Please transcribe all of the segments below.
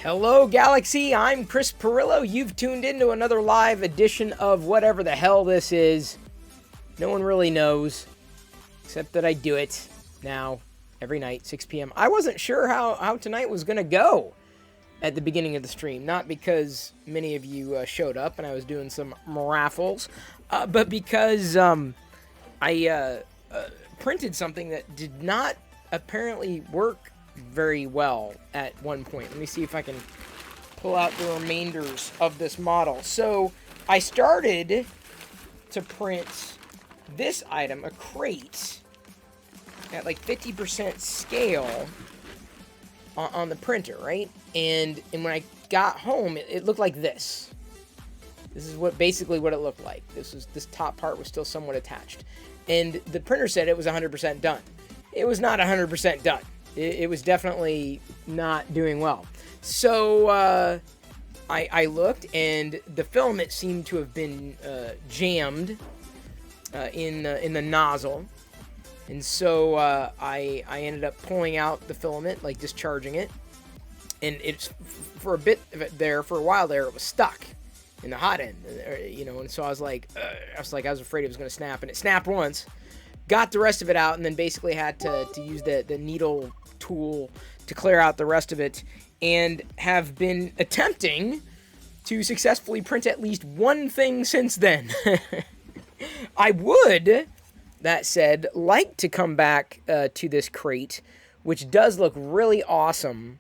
Hello, Galaxy. I'm Chris Perillo. You've tuned into another live edition of whatever the hell this is. No one really knows, except that I do it now every night, 6 p.m. I wasn't sure how tonight was going to go at the beginning of the stream. Not because many of you showed up and I was doing some raffles, but because I printed something that did not apparently work very well at one point. Let me see if I can pull out the remainders of this model. So I started to print this item, a crate, at like 50% scale on the printer, right? And when I got home, it looked like this. This is basically what it looked like. This top part was still somewhat attached. And the printer said it was 100% done. It was not 100% done. It was definitely not doing well. So I looked, and the filament seemed to have been jammed in the nozzle. And so I ended up pulling out the filament, like discharging it. And it's for a bit of it there, for a while there, it was stuck in the hot end, you know. And so I was afraid it was going to snap, and it snapped once. Got the rest of it out, and then basically had to use the needle tool to clear out the rest of it, and have been attempting to successfully print at least one thing since then. I would, that said, like to come back to this crate, which does look really awesome.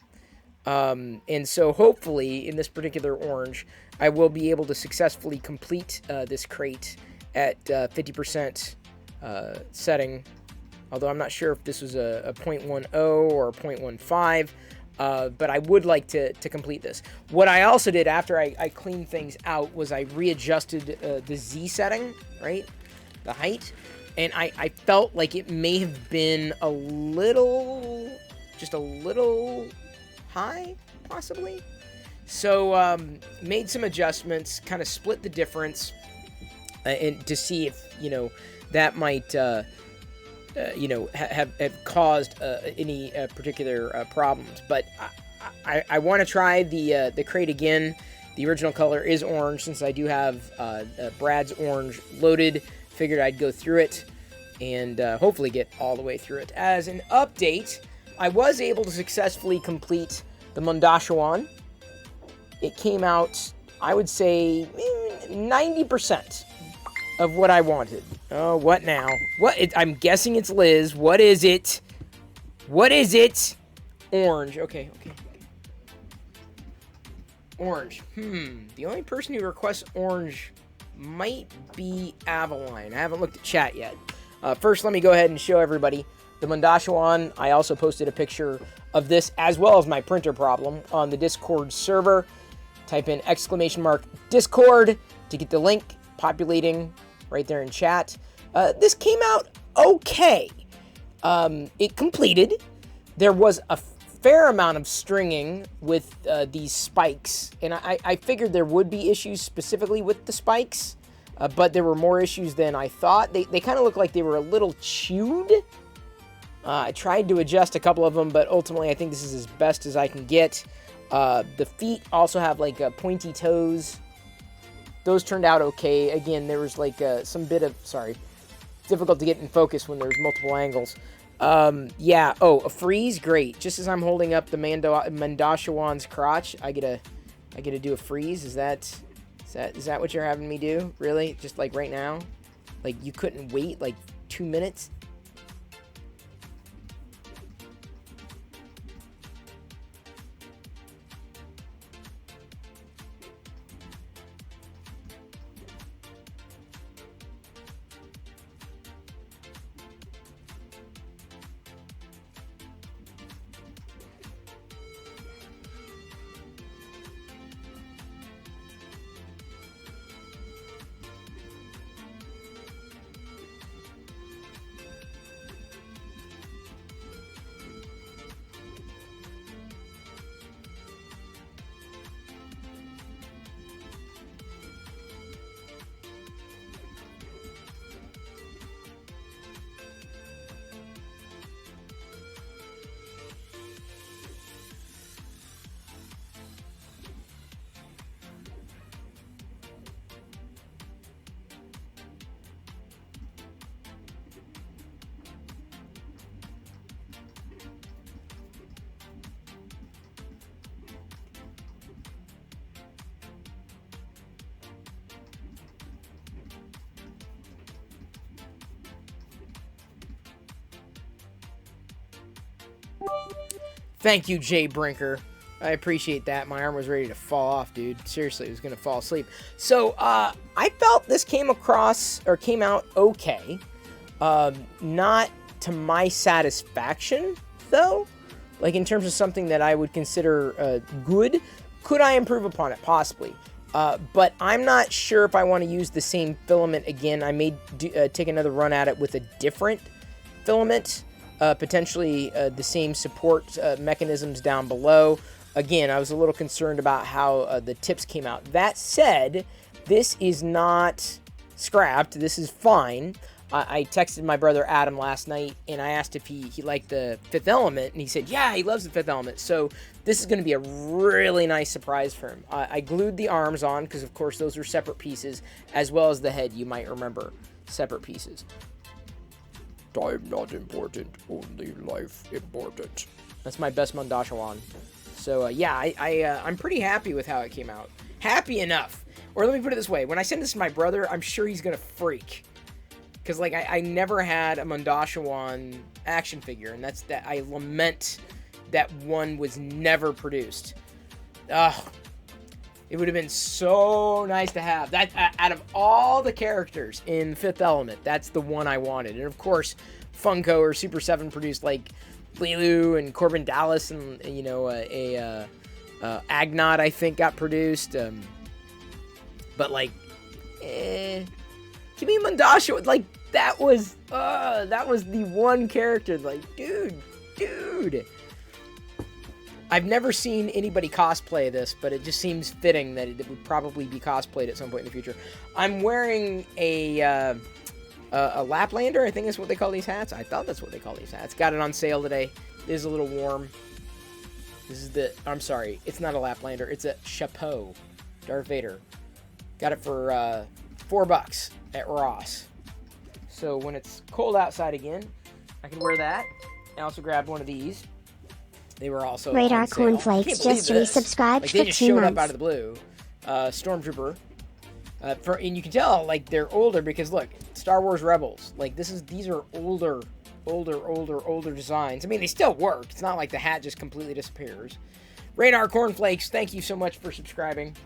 And so hopefully in this particular orange, I will be able to successfully complete this crate at 50% setting. Although I'm not sure if this was a 0.10 or a 0.15, but I would like to complete this. What I also did after I cleaned things out was I readjusted the Z setting, right? The height. And I felt like it may have been just a little high, possibly. So made some adjustments, kind of split the difference, and to see if, that might... have caused any particular problems. But I want to try the crate again. The original color is orange, since I do have Brad's orange loaded. Figured I'd go through it and hopefully get all the way through it. As an update, I was able to successfully complete the Mondashawan. It came out, I would say, 90% of what I wanted. Oh, what now? I'm guessing it's Liz. What is it? What is it? Orange. Okay. Orange. The only person who requests orange might be Aveline. I haven't looked at chat yet. First, let me go ahead and show everybody the Mondashawan. I also posted a picture of this, as well as my printer problem, on the Discord server. Type in !Discord to get the link populating right there in chat. This came out okay. It completed. There was a fair amount of stringing with these spikes, and I figured there would be issues specifically with the spikes, but there were more issues than I thought. They kind of looked like they were a little chewed. I tried to adjust a couple of them, but ultimately I think this is as best as I can get. The feet also have like pointy toes. Those turned out okay. Again, there was like some bit of, difficult to get in focus when there's multiple angles. Yeah. Oh, a freeze, great. Just as I'm holding up the Mondashawan's crotch, I get to do a freeze. Is that what you're having me do? Really? Just like right now? Like you couldn't wait like 2 minutes? Thank you, Jay Brinker. I appreciate that. My arm was ready to fall off, dude. Seriously, I was going to fall asleep. So, I felt this came out okay. Not to my satisfaction, though. Like, in terms of something that I would consider good. Could I improve upon it? Possibly. But I'm not sure if I want to use the same filament again. I may take another run at it with a different filament. Potentially the same support mechanisms down below. Again, I was a little concerned about how the tips came out. That said, this is not scrapped. This is fine. I texted my brother Adam last night, and I asked if he liked the Fifth Element, and he said, yeah, he loves the Fifth Element. So this is going to be a really nice surprise for him. I glued the arms on, because of course those are separate pieces, as well as the head, you might remember. Separate pieces. Time not important, only life important. That's my best Mondashawan. So, yeah, I'm pretty happy with how it came out. Happy enough. Or let me put it this way. When I send this to my brother, I'm sure he's going to freak. Because, like, I never had a Mondashawan action figure. And that's that. I lament that one was never produced. Ugh. It would have been so nice to have. That out of all the characters in Fifth Element, that's the one I wanted. And, of course, Funko or Super 7 produced, like, Lilu and Corbin Dallas and, you know, Agnod, I think, got produced. But, like, give me Mondashawan. Like, that was the one character. Like, dude. I've never seen anybody cosplay this, but it just seems fitting that it would probably be cosplayed at some point in the future. I'm wearing a Laplander, I think is what they call these hats. I thought that's what they call these hats. Got it on sale today. It is a little warm. This is I'm sorry, it's not a Laplander. It's a Chapeau. Darth Vader. Got it for $4 at Ross. So when it's cold outside again, I can wear that. I also grabbed one of these. They were also Radar on sale. Cornflakes just resubscribed like, for 2 months. They just showed up out of the blue. Stormtrooper. And you can tell, like, they're older because, look, Star Wars Rebels. Like, these are older designs. I mean, they still work. It's not like the hat just completely disappears. Radar Cornflakes, thank you so much for subscribing.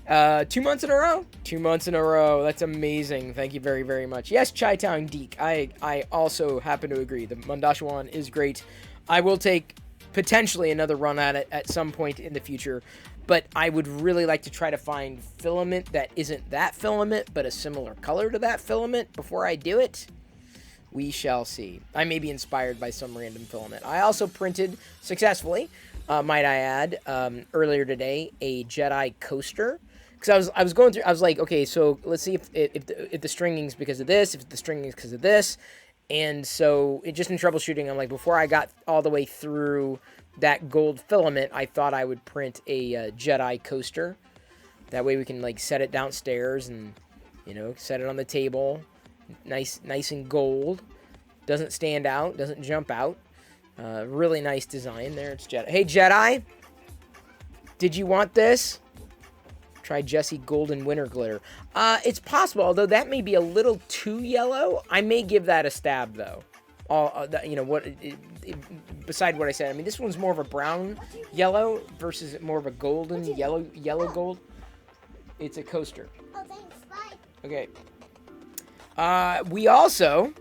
2 months in a row? 2 months in a row. That's amazing. Thank you very, very much. Yes, Chi-Town Deke. I also happen to agree. The Mondashawan is great. I will take potentially another run at it at some point in the future, but I would really like to try to find filament that isn't that filament, but a similar color to that filament before I do it. We shall see. I may be inspired by some random filament. I also printed successfully, might I add, earlier today, a Jedi coaster. Because I was going through, I was like, okay, so let's see if the stringing's because of this, if the stringing's because of this. And so, just in troubleshooting, I'm like, before I got all the way through that gold filament, I thought I would print a Jedi coaster. That way we can, like, set it downstairs and, you know, set it on the table. Nice and gold. Doesn't stand out, doesn't jump out. Really nice design. There, it's Jedi. Hey, Jedi! Did you want this? Try Jesse Golden Winter Glitter. It's possible, although that may be a little too yellow. I may give that a stab, though. You know, beside what I said. I mean, this one's more of a brown yellow versus more of a golden yellow gold. It's a coaster. Oh, thanks. Bye. Okay. We also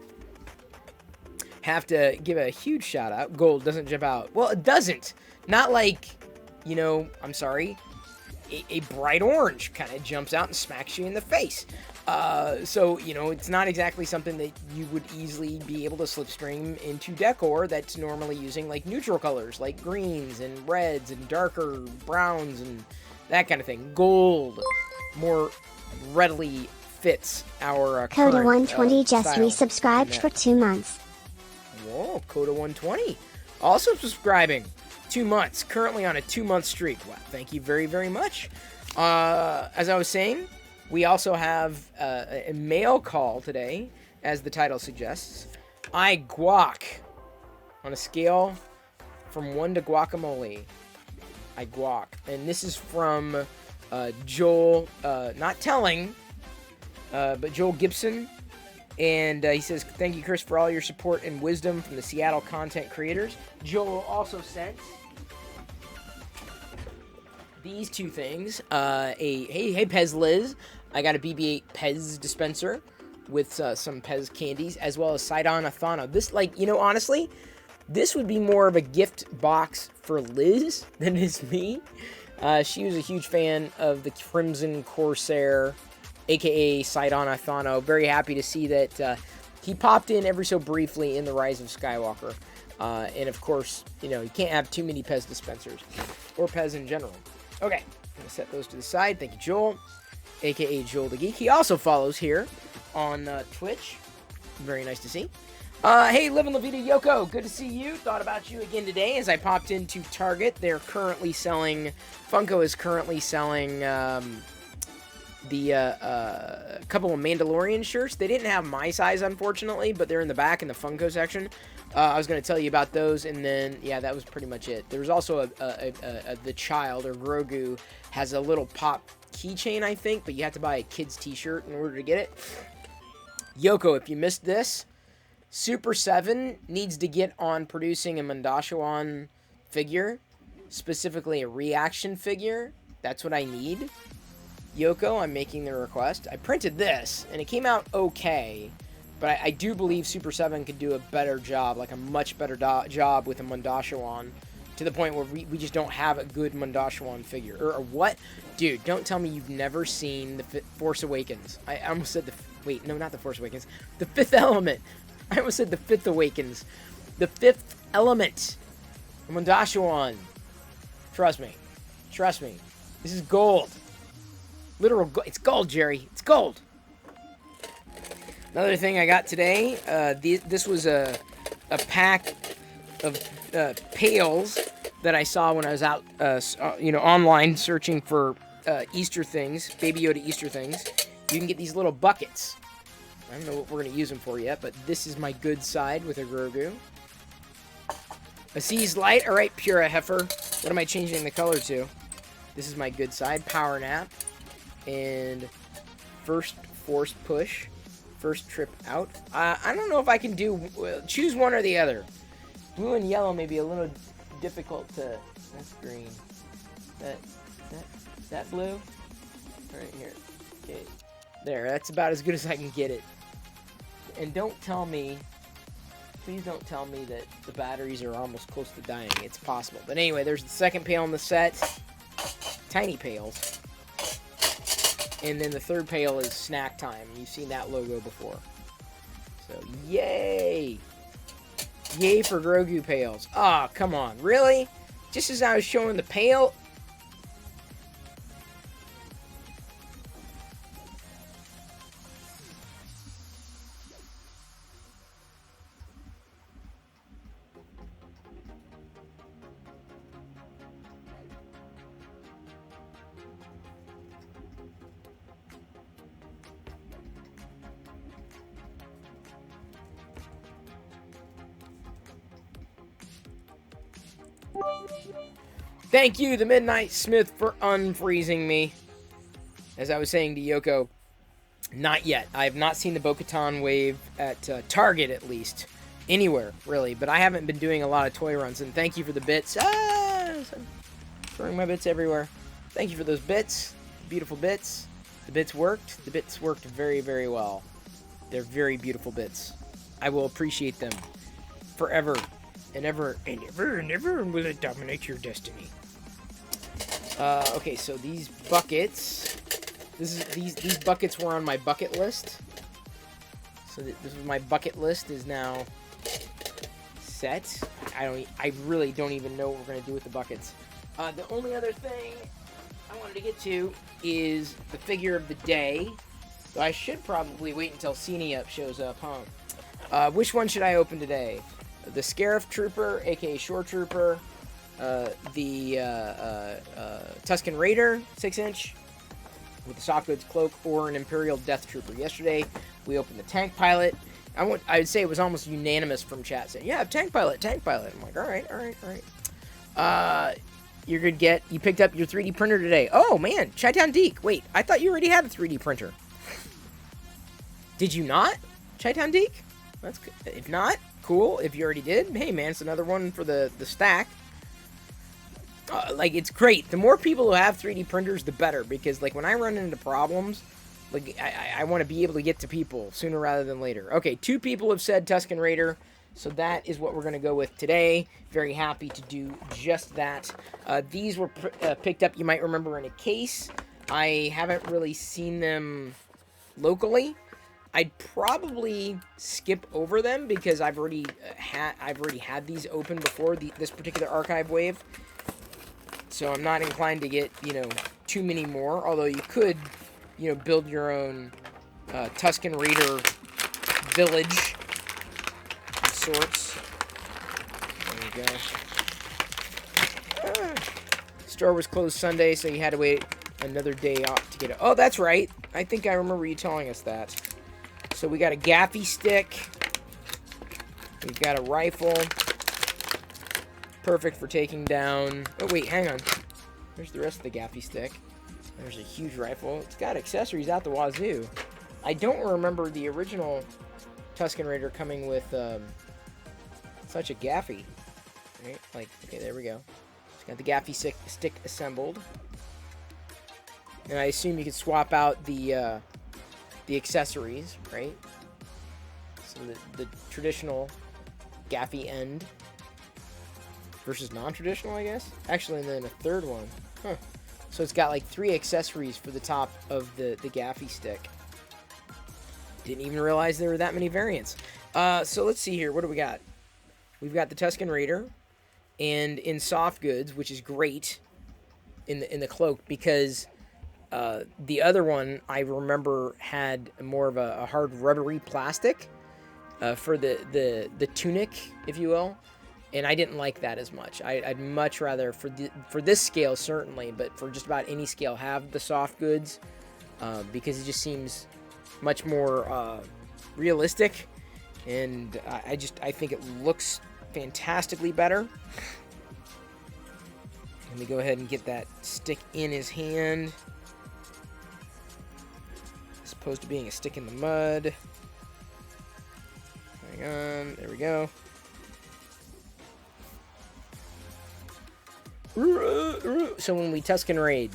have to give a huge shout out. Gold doesn't jump out. Well, it doesn't. Not like, you know, I'm sorry. A bright orange kind of jumps out and smacks you in the face. So, you know, it's not exactly something that you would easily be able to slipstream into decor that's normally using, like, neutral colors, like greens and reds and darker browns and that kind of thing. Gold more readily fits our Coda current, 120 just style resubscribed for 2 months. Whoa, Coda 120. Also subscribing. 2 months. Currently on a 2-month streak. Wow, thank you very, very much. As I was saying, we also have a mail call today, as the title suggests. I guac. On a scale from 1 to guacamole. I guac. And this is from Joel, not Telling, but Joel Gibson, And he says, thank you, Chris, for all your support and wisdom from the Seattle content creators. Joel also sent these two things. Hey, Pez Liz. I got a BB-8 Pez dispenser with some Pez candies, as well as Sidon Athano. This, honestly, this would be more of a gift box for Liz than it is me. She was a huge fan of the Crimson Corsair, a.k.a. Sidon Athano. Very happy to see that he popped in ever so briefly in The Rise of Skywalker. And, of course, you can't have too many Pez dispensers, or Pez in general. Okay, I'm going to set those to the side. Thank you, Joel, a.k.a. Joel the Geek. He also follows here on Twitch. Very nice to see. Hey, Living La Vida Yoko, good to see you. Thought about you again today as I popped into Target. They're currently selling, Funko is currently selling the couple of Mandalorian shirts. They didn't have my size, unfortunately, but they're in the back in the Funko section. I was going to tell you about those, and then, yeah, that was pretty much it. There was also the child, or Grogu, has a little pop keychain, I think, but you have to buy a kid's t-shirt in order to get it. Yoko, if you missed this, Super 7 needs to get on producing a Mandashawan figure, specifically a reaction figure. That's what I need. Yoko, I'm making the request. I printed this, and it came out okay, but I do believe Super 7 could do a better job, like a much better job with a Mandashawan, to the point where we just don't have a good Mandashawan figure. Or what? Dude, don't tell me you've never seen the Force Awakens. I almost said wait, no, not the Force Awakens. The Fifth Element. I almost said the Fifth Awakens. The Fifth Element. Mandashawan. Trust me. Trust me. This is gold. Literal gold. It's gold, Jerry. It's gold. Another thing I got today, this was a pack of pails that I saw when I was out, online searching for Easter things, Baby Yoda Easter things. You can get these little buckets. I don't know what we're going to use them for yet, but this is my good side with a Grogu. A Seized Light. All right, Pura Heifer. What am I changing the color to? This is my good side. Power Nap. And First Forced Push. First Trip Out. I don't know if I can do... choose one or the other. Blue and yellow may be a little difficult to... That's green. That blue? Right here. Okay. There, that's about as good as I can get it. And don't tell me, please don't tell me that the batteries are almost close to dying. It's possible. But anyway, there's the second pail in the set. Tiny pails. And then the third pail is Snack Time. You've seen that logo before. So, yay! Yay for Grogu pails. Oh, come on. Really? Just as I was showing the pail... Thank you, the Midnight Smith, for unfreezing me. As I was saying to Yoko, not yet. I have not seen the Bo-Katan wave at Target, at least. Anywhere, really. But I haven't been doing a lot of toy runs. And thank you for the bits. I'm throwing my bits everywhere. Thank you for those bits. Beautiful bits. The bits worked. The bits worked very, very well. They're very beautiful bits. I will appreciate them forever and ever and ever and ever, and will it dominate your destiny. Okay, so these buckets, these buckets were on my bucket list. So this was my bucket list is now set. I really don't even know what we're gonna do with the buckets. The only other thing I wanted to get to is the figure of the day. So I should probably wait until Cenia shows up, huh? Which one should I open today? The Scarif Trooper, aka Shore Trooper, the Tuscan Raider 6-inch with the soft goods cloak, or an Imperial Death Trooper. Yesterday we opened the Tank Pilot. I would say it was almost unanimous from chat saying, "Yeah, Tank Pilot, Tank Pilot." I'm like, all right. You're gonna get. You picked up your 3D printer today. Oh man, Chi-Town Deke. Wait, I thought you already had a 3D printer. Did you not? Chi-Town Deke? That's good. If not, cool. If you already did, hey man, it's another one for the stack. Like, it's great. The more people who have 3D printers, the better. Because, like, when I run into problems, like, I want to be able to get to people sooner rather than later. Okay, 2 people have said Tuscan Raider. So that is what we're going to go with today. Very happy to do just that. These were picked up, you might remember, in a case. I haven't really seen them locally. I'd probably skip over them because I've already had these open before this particular archive wave. So I'm not inclined to get, you know, too many more. Although you could, you know, build your own Tuscan Raider village of sorts. There we go. Store was closed Sunday, so you had to wait another day off to get it. Oh, that's right. I think I remember you telling us that. So we got a gaffy stick. We've got a rifle. Perfect for taking down... Oh, wait, hang on. There's the rest of the gaffy stick. There's a huge rifle. It's got accessories out the wazoo. I don't remember the original Tuscan Raider coming with such a gaffy. Right? Like, okay, there we go. It's got the gaffy stick assembled. And I assume you could swap out the accessories, right? So the traditional gaffy end versus non-traditional, I guess. Actually, and then a third one. Huh. So it's got like 3 accessories for the top of the gaffy stick. Didn't even realize there were that many variants. So let's see here. What do we got? We've got the Tuscan Raider, and in soft goods, which is great in the cloak because the other one I remember had more of a hard rubbery plastic for the tunic, if you will. And I didn't like that as much. I'd much rather, for this scale certainly, but for just about any scale, have the soft goods because it just seems much more realistic, and I think it looks fantastically better. Let me go ahead and get that stick in his hand, as opposed to being a stick in the mud. Hang on, there we go. So when we Tuscan Raid,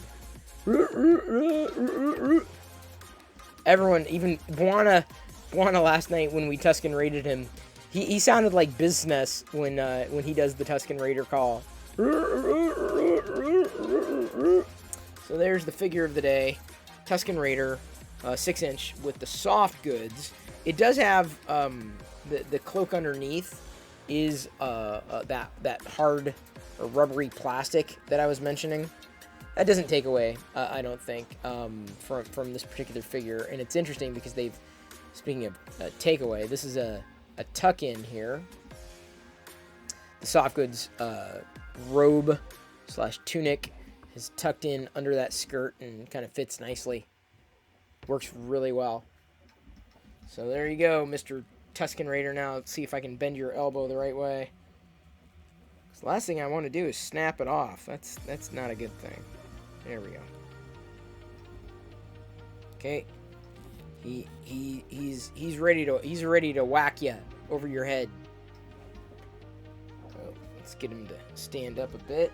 everyone, even Buana last night when we Tuscan Raided him, he sounded like business when he does the Tuscan Raider call. So there's the figure of the day, Tuscan Raider, 6-inch with the soft goods. It does have the cloak underneath is that hard or rubbery plastic that I was mentioning. That doesn't take away, I don't think, from this particular figure. And it's interesting because they've, speaking of takeaway, this is a tuck-in here. The soft goods robe / tunic is tucked in under that skirt and kind of fits nicely. Works really well. So there you go, Mr. Tuscan Raider. Now let's see if I can bend your elbow the right way. The last thing I want to do is snap it off. That's not a good thing. There we go. Okay. He's ready to whack you over your head. So let's get him to stand up a bit.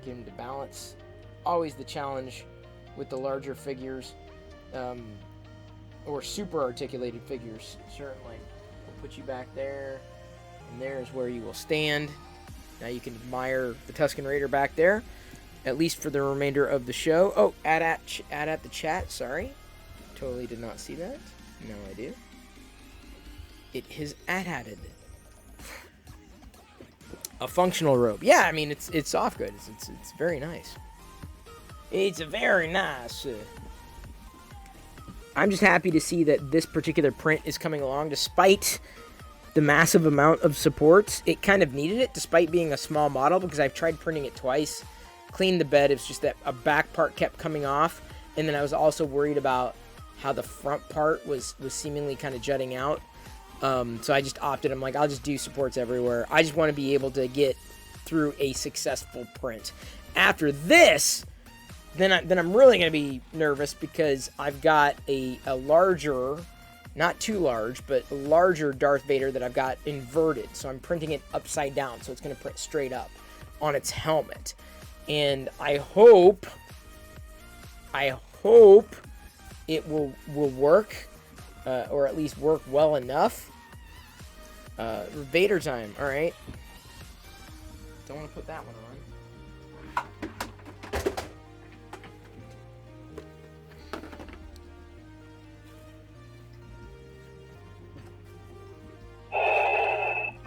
Get him to balance. Always the challenge with the larger figures, or super articulated figures. Certainly. We'll put you back there. And there's where you will stand. Now you can admire the Tuscan Raider back there, at least for the remainder of the show. Oh, add at the chat. Sorry, totally did not see that. Now I do. It has added a functional robe. Yeah, I mean it's soft goods. It's very nice. It's very nice. I'm just happy to see that this particular print is coming along despite the massive amount of supports. It kind of needed it despite being a small model because I've tried printing it twice. Cleaned the bed. It's just that a back part kept coming off. And then I was also worried about how the front part was seemingly kind of jutting out. So I just opted. I'm like, I'll just do supports everywhere. I just want to be able to get through a successful print. After this, then I'm really going to be nervous because I've got a larger, not too large, but a larger Darth Vader that I've got inverted. So I'm printing it upside down, so it's going to print straight up on its helmet. And I hope it will work, or at least work well enough. Vader time, all right. Don't want to put that one on.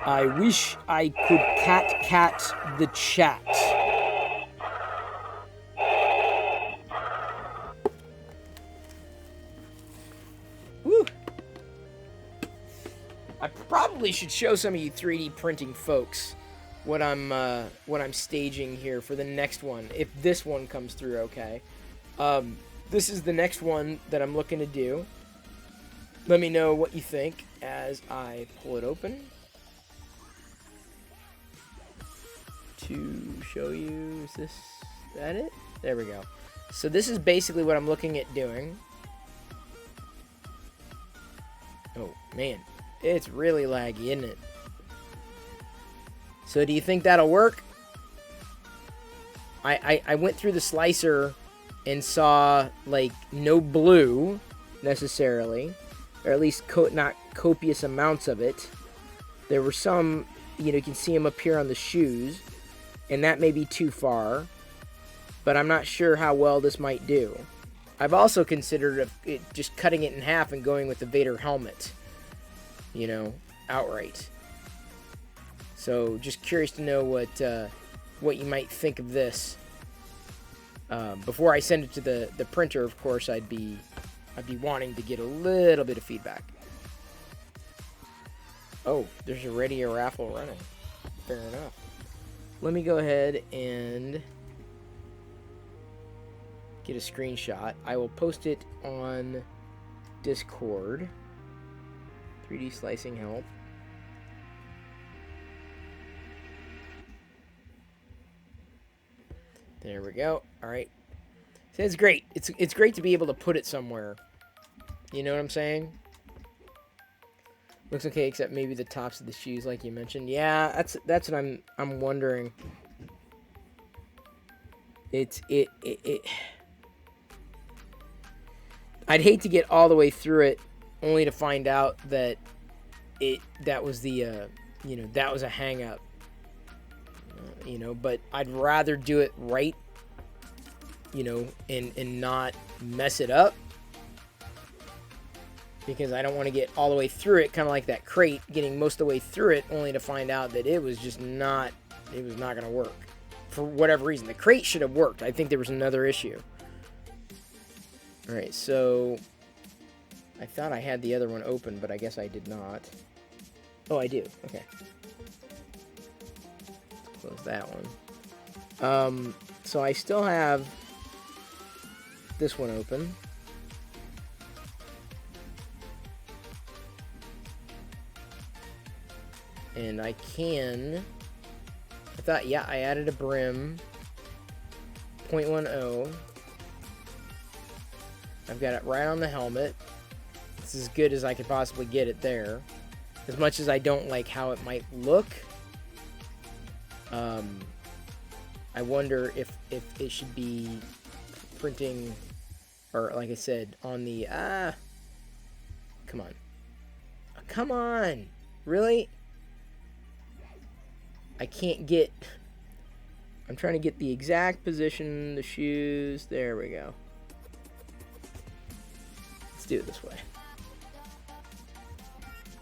I wish I could cat the chat. Woo! I probably should show some of you 3D printing folks what I'm staging here for the next one, if this one comes through okay. This is the next one that I'm looking to do. Let me know what you think as I pull it open. To show you, is that it? There we go. So this is basically what I'm looking at doing. Oh man, it's really laggy, isn't it? So do you think that'll work? I went through the slicer and saw like no blue necessarily, or at least not copious amounts of it. There were some, you can see them up here on the shoes. And that may be too far, but I'm not sure how well this might do. I've also considered just cutting it in half and going with the Vader helmet, outright. So just curious to know what you might think of this. Before I send it to the printer, of course, I'd be wanting to get a little bit of feedback. Oh, there's already a raffle running. Fair enough. Let me go ahead and get a screenshot. I will post it on Discord. 3D slicing help. There we go. All right. So it's great. It's great to be able to put it somewhere. You know what I'm saying? Looks okay, except maybe the tops of the shoes, like you mentioned. Yeah, that's what I'm wondering. I'd hate to get all the way through it, only to find out that that was the that was a hang up. But I'd rather do it right, and not mess it up. Because I don't want to get all the way through it, kind of like that crate, getting most of the way through it, only to find out that it was not going to work. For whatever reason. The crate should have worked. I think there was another issue. Alright, so I thought I had the other one open, but I guess I did not. Oh, I do. Okay. Let's close that one. So I still have this one open. And I thought, yeah, I added a brim. 0.10. I've got it right on the helmet. It's as good as I could possibly get it there. As much as I don't like how it might look. I wonder if it should be printing, or like I said, on the, come on. Come on! Really? I can't get... I'm trying to get the exact position, the shoes. There we go. Let's do it this way.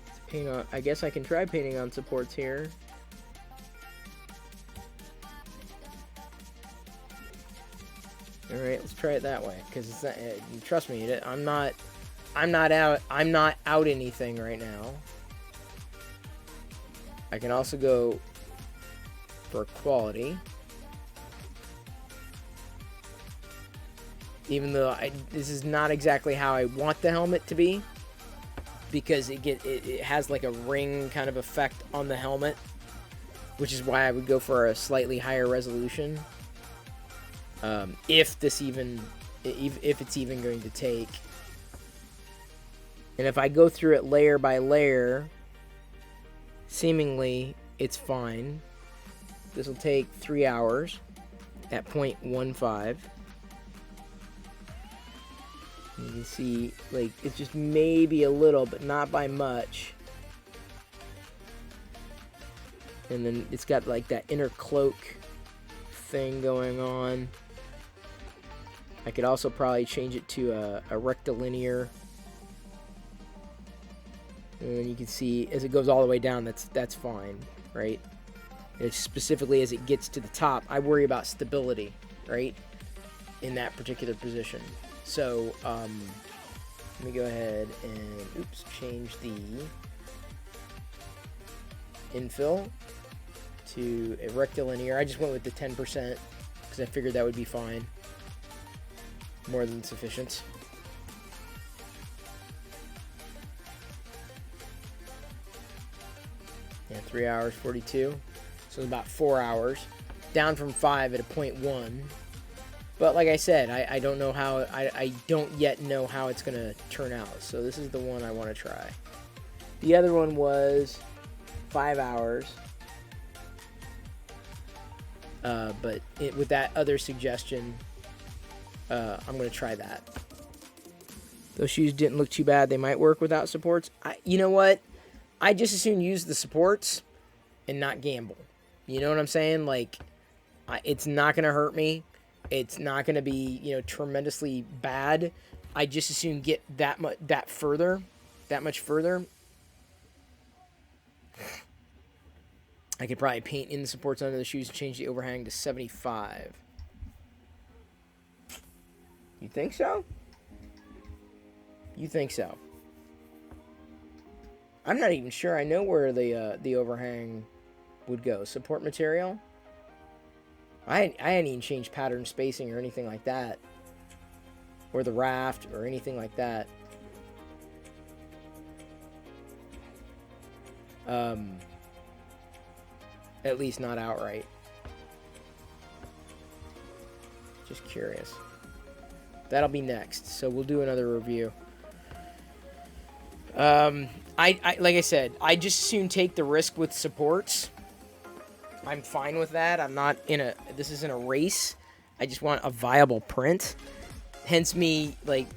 Let's paint on... I guess I can try painting on supports here. Alright, let's try it that way. Because it's not, trust me, I'm not out anything right now. I can also go for quality, even though this is not exactly how I want the helmet to be, because it has like a ring kind of effect on the helmet, which is why I would go for a slightly higher resolution. if it's even going to take. And if I go through it layer by layer, seemingly it's fine. This will take 3 hours at 0.15. You can see, like, it's just maybe a little, but not by much. And then it's got, like, that inner cloak thing going on. I could also probably change it to a rectilinear. And then you can see, as it goes all the way down, that's fine, right? It's specifically as it gets to the top, I worry about stability, right? In that particular position. So, let me go ahead and, change the infill to a rectilinear. I just went with the 10% because I figured that would be fine. More than sufficient. Yeah, 3 hours, 42. So it's about 4 hours. Down from 5 at a 0.1. But like I said, I don't know how, I don't yet know how it's going to turn out. So this is the one I want to try. The other one was 5 hours. But with that other suggestion, I'm going to try that. Those shoes didn't look too bad. They might work without supports. You know what? I just as soon use the supports and not gamble. You know what I'm saying? Like, it's not going to hurt me. It's not going to be, tremendously bad. I just as soon get that much further. I could probably paint in the supports under the shoes and change the overhang to 75. You think so? You think so? I'm not even sure I know where the overhang would go. Support material? I hadn't even changed pattern spacing or anything like that. Or the raft or anything like that. At least not outright. Just curious. That'll be next, so we'll do another review. I like I said, I just soon take the risk with supports. I'm fine with that. I'm not this isn't a race. I just want a viable print. Hence me, like,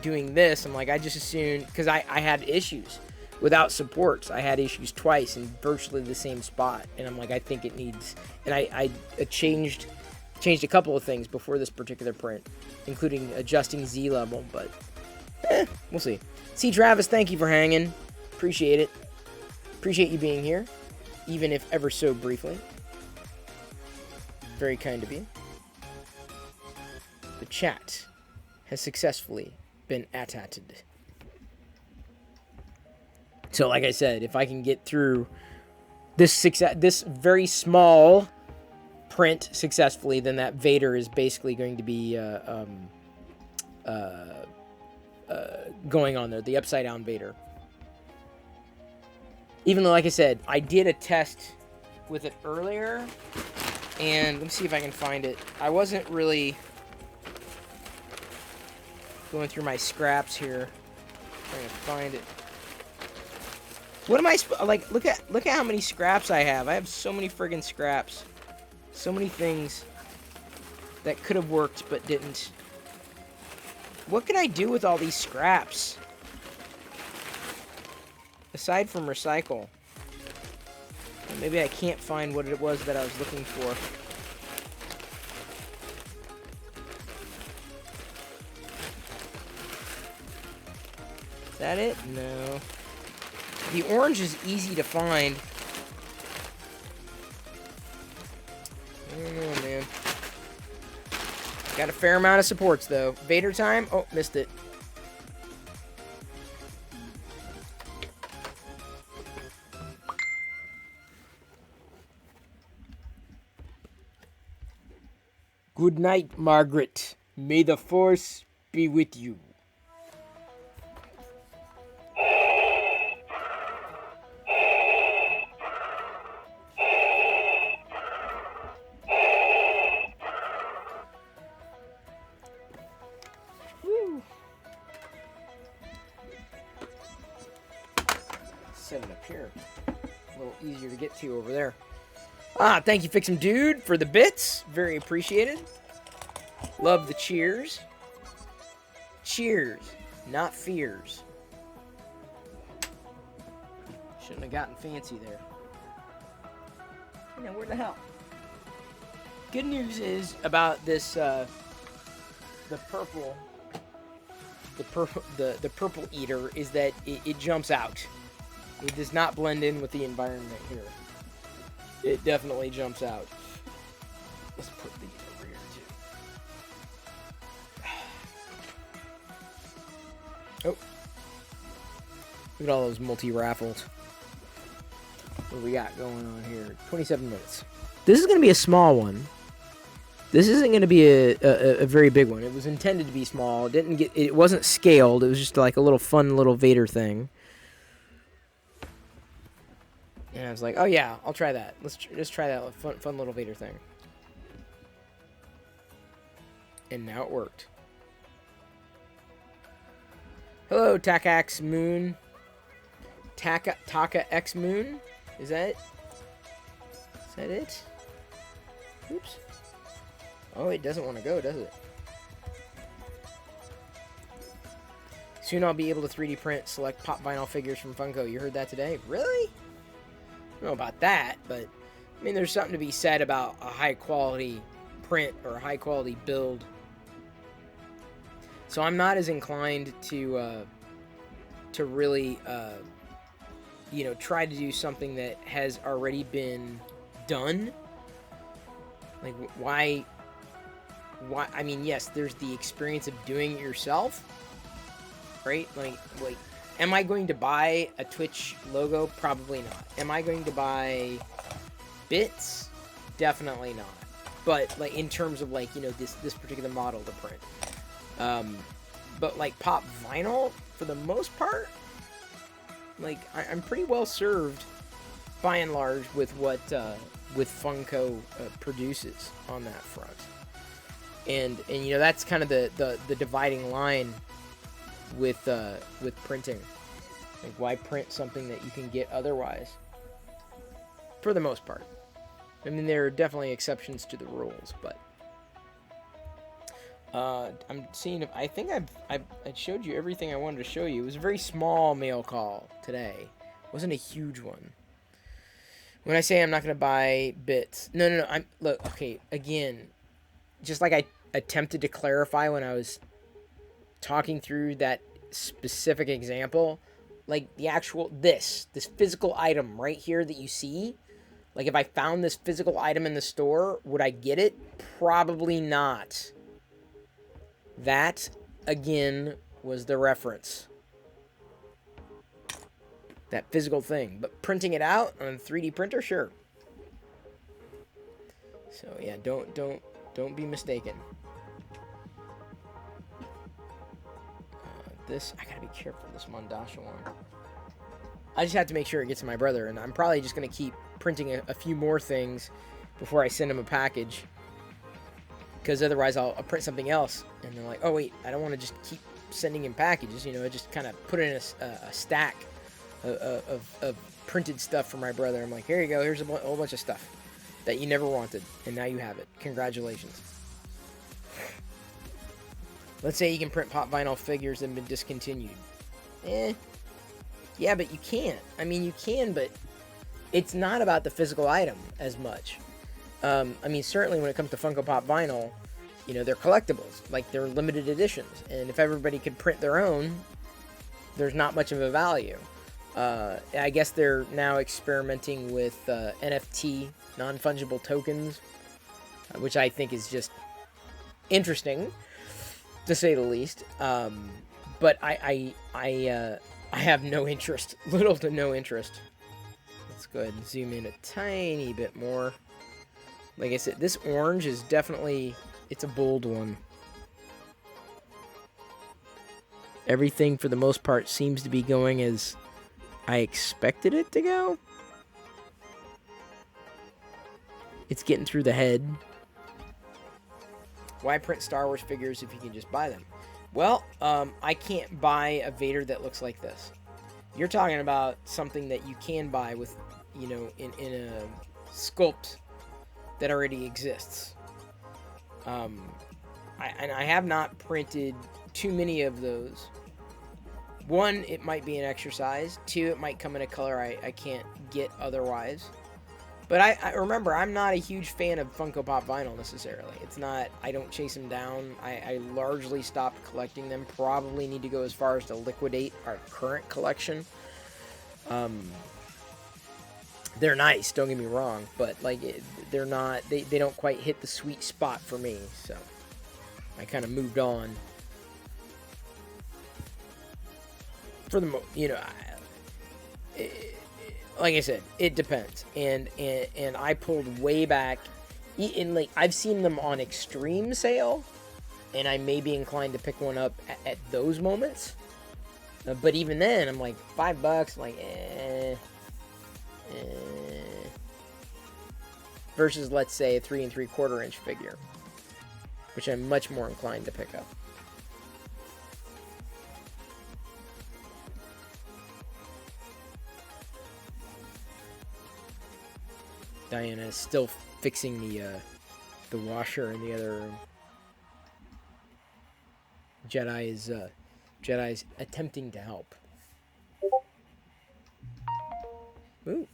doing this. I'm like, I just assume, because I had issues without supports. I had issues twice in virtually the same spot. And I'm like, I think it needs, and I changed a couple of things before this particular print, including adjusting Z level, but we'll see. See, Travis, thank you for hanging. Appreciate it. Appreciate you being here, even if ever so briefly. Very kind of you. The chat has successfully been attated. So, like I said, if I can get through this very small print successfully, then that Vader is basically going to be going on there, the upside down Vader. Even though, like I said, I did a test with it earlier, and let me see if I can find it. I wasn't really going through my scraps here, trying to find it. What am I like? Look at how many scraps I have. I have so many friggin' scraps, so many things that could have worked but didn't. What can I do with all these scraps? Aside from recycle. Maybe I can't find what it was that I was looking for. Is that it? No. The orange is easy to find. I don't know, man. Got a fair amount of supports, though. Vader time? Oh, missed it. Good night, Margaret. May the Force be with you. set it up here. A little easier to get to over there. Ah, thank you, Fix'em Dude, for the bits. Very appreciated. Love the cheers. Cheers, not fears. Shouldn't have gotten fancy there. Now, where the hell? Good news is about this, the purple eater is that it jumps out. It does not blend in with the environment here. It definitely jumps out. Let's put these over here too. Oh. Look at all those multi-raffles. What do we got going on here? 27 minutes. This is going to be a small one. This isn't going to be a very big one. It was intended to be small. It wasn't scaled. It was just like a little fun little Vader thing. And I was like, oh yeah, I'll try that. Let's just try that fun little Vader thing. And now it worked. Hello, Takax Moon. Taka X Moon? Is that it? Oops. Oh, it doesn't want to go, does it? Soon I'll be able to 3D print select pop vinyl figures from Funko. You heard that today? Really? I don't know about that, but I mean, there's something to be said about a high quality print or a high quality build. So I'm not as inclined to really, you know, try to do something that has already been done. Like, why? I mean, yes, there's the experience of doing it yourself, right? Like, am I going to buy a Twitch logo? Probably not. Am I going to buy bits? Definitely not. But, like, in terms of, like, you know, this particular model to print. But, like, pop vinyl, for the most part, like, I'm pretty well served, by and large, with what, with Funko produces on that front. And you know, that's kind of the dividing line with printing. Like, why print something that you can get otherwise? For the most part. I mean, there are definitely exceptions to the rules, but I'm seeing if I think I showed you everything I wanted to show you. It was a very small mail call today. It wasn't a huge one. When I say I'm not going to buy bits, no. Look, okay, again, just like I attempted to clarify when I was talking through that specific example, like the actual this physical item right here that you see, like if I found this physical item in the store, would I get it? Probably not. That, again, was the reference. That physical thing. But printing it out on a 3D printer, sure. So yeah, don't be mistaken. This, I gotta be careful, this Mondasha one. I just have to make sure it gets to my brother, and I'm probably just gonna keep printing a few more things before I send him a package. Because otherwise I'll print something else, and they're like, oh wait, I don't want to just keep sending him packages, you know, I just kind of put in a stack of printed stuff for my brother. I'm like, here you go, here's a whole bunch of stuff that you never wanted, and now you have it. Congratulations. Let's say you can print pop vinyl figures that have been discontinued. Yeah, but you can't. I mean, you can, but it's not about the physical item as much. I mean, certainly when it comes to Funko Pop vinyl, you know, they're collectibles. Like, they're limited editions. And if everybody could print their own, there's not much of a value. I guess they're now experimenting with NFT, non-fungible tokens, which I think is just interesting, to say the least. But I have no interest, little to no interest. Let's go ahead and zoom in a tiny bit more. Like I said, this orange is definitely, it's a bold one. Everything, for the most part, seems to be going as I expected it to go. It's getting through the head. Why print Star Wars figures if you can just buy them? Well, I can't buy a Vader that looks like this. You're talking about something that you can buy with, you know, in a sculpt that already exists. I have not printed too many of those. One, it might be an exercise. Two, it might come in a color I can't get otherwise. But I remember, I'm not a huge fan of Funko Pop vinyl necessarily. It's not, I don't chase them down. I largely stopped collecting them. Probably need to go as far as to liquidate our current collection. They're nice, don't get me wrong, but like they're not, they don't quite hit the sweet spot for me, so I kind of moved on. For the you know, like I said, it depends, and I pulled way back. In like I've seen them on extreme sale, and I may be inclined to pick one up at those moments. But even then, I'm like $5, like versus let's say a 3 3/4 inch figure, which I'm much more inclined to pick up. Diana is still fixing the washer in the other room. Jedi's attempting to help. Ooh,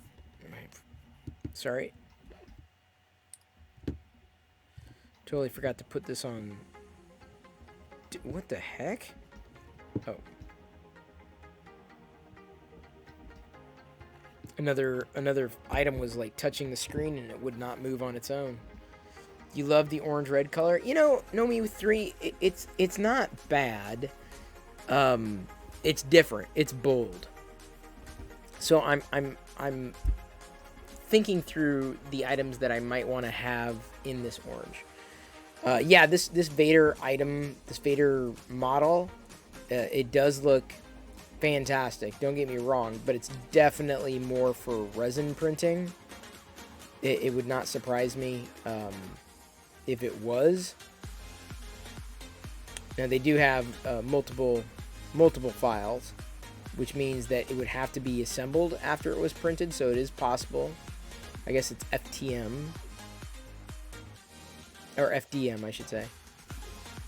sorry. Totally forgot to put this on. What the heck? Oh. Another item was like touching the screen and it would not move on its own. You love the orange-red color? You know, Nomi 3, it's not bad. It's different. It's bold. So I'm thinking through the items that I might want to have in this orange. Yeah, this Vader item, this Vader model, it does look fantastic. Don't get me wrong, but it's definitely more for resin printing. It would not surprise me if it was. Now they do have multiple files, which means that it would have to be assembled after it was printed, so it is possible. I guess it's FTM. Or FDM, I should say.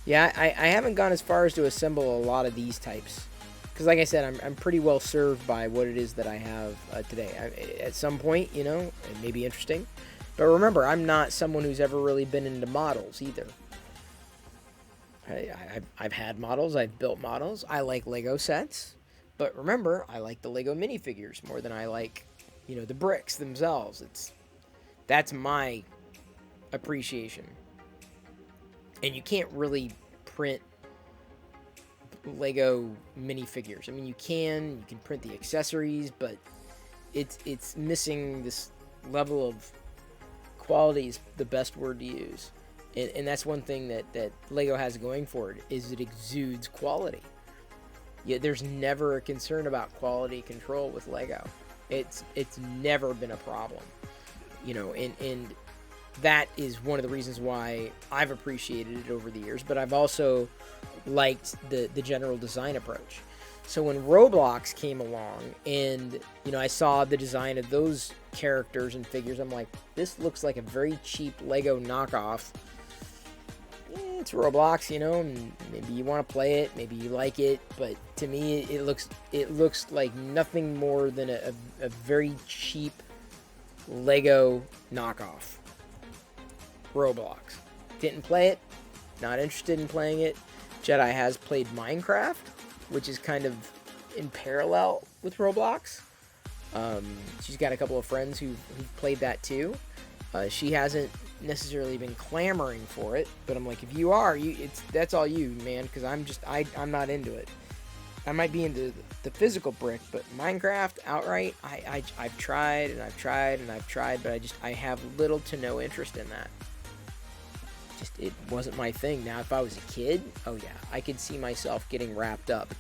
Yeah, I haven't gone as far as to assemble a lot of these types. Because like I said, I'm pretty well served by what it is that I have today. At some point, you know, it may be interesting. But remember, I'm not someone who's ever really been into models either. I've had models, I've built models. I like Lego sets. But remember, I like the Lego minifigures more than I like, you know, the bricks themselves. That's my appreciation. And you can't really print Lego minifigures. I mean, you can print the accessories, but it's missing this level of quality is the best word to use. And that's one thing that Lego has going for it, is it exudes quality. Yeah, there's never a concern about quality control with Lego. It's never been a problem. You know, and that is one of the reasons why I've appreciated it over the years, but I've also liked the general design approach. So when Roblox came along and, you know, I saw the design of those characters and figures, I'm like, this looks like a very cheap Lego knockoff. It's Roblox, you know, and maybe you want to play it, maybe you like it, but to me it looks like nothing more than a very cheap Lego knockoff. Roblox. Didn't play it, not interested in playing it. Jedi has played Minecraft, which is kind of in parallel with Roblox. She's got a couple of friends who've played that too. She hasn't necessarily been clamoring for it, but I'm like, if you are, that's all you, man, because I'm not into it. I might be into the physical brick, but Minecraft outright, I've tried and I've tried and I've tried, but I have little to no interest in that. Just, it wasn't my thing. Now, if I was a kid, oh yeah, I could see myself getting wrapped up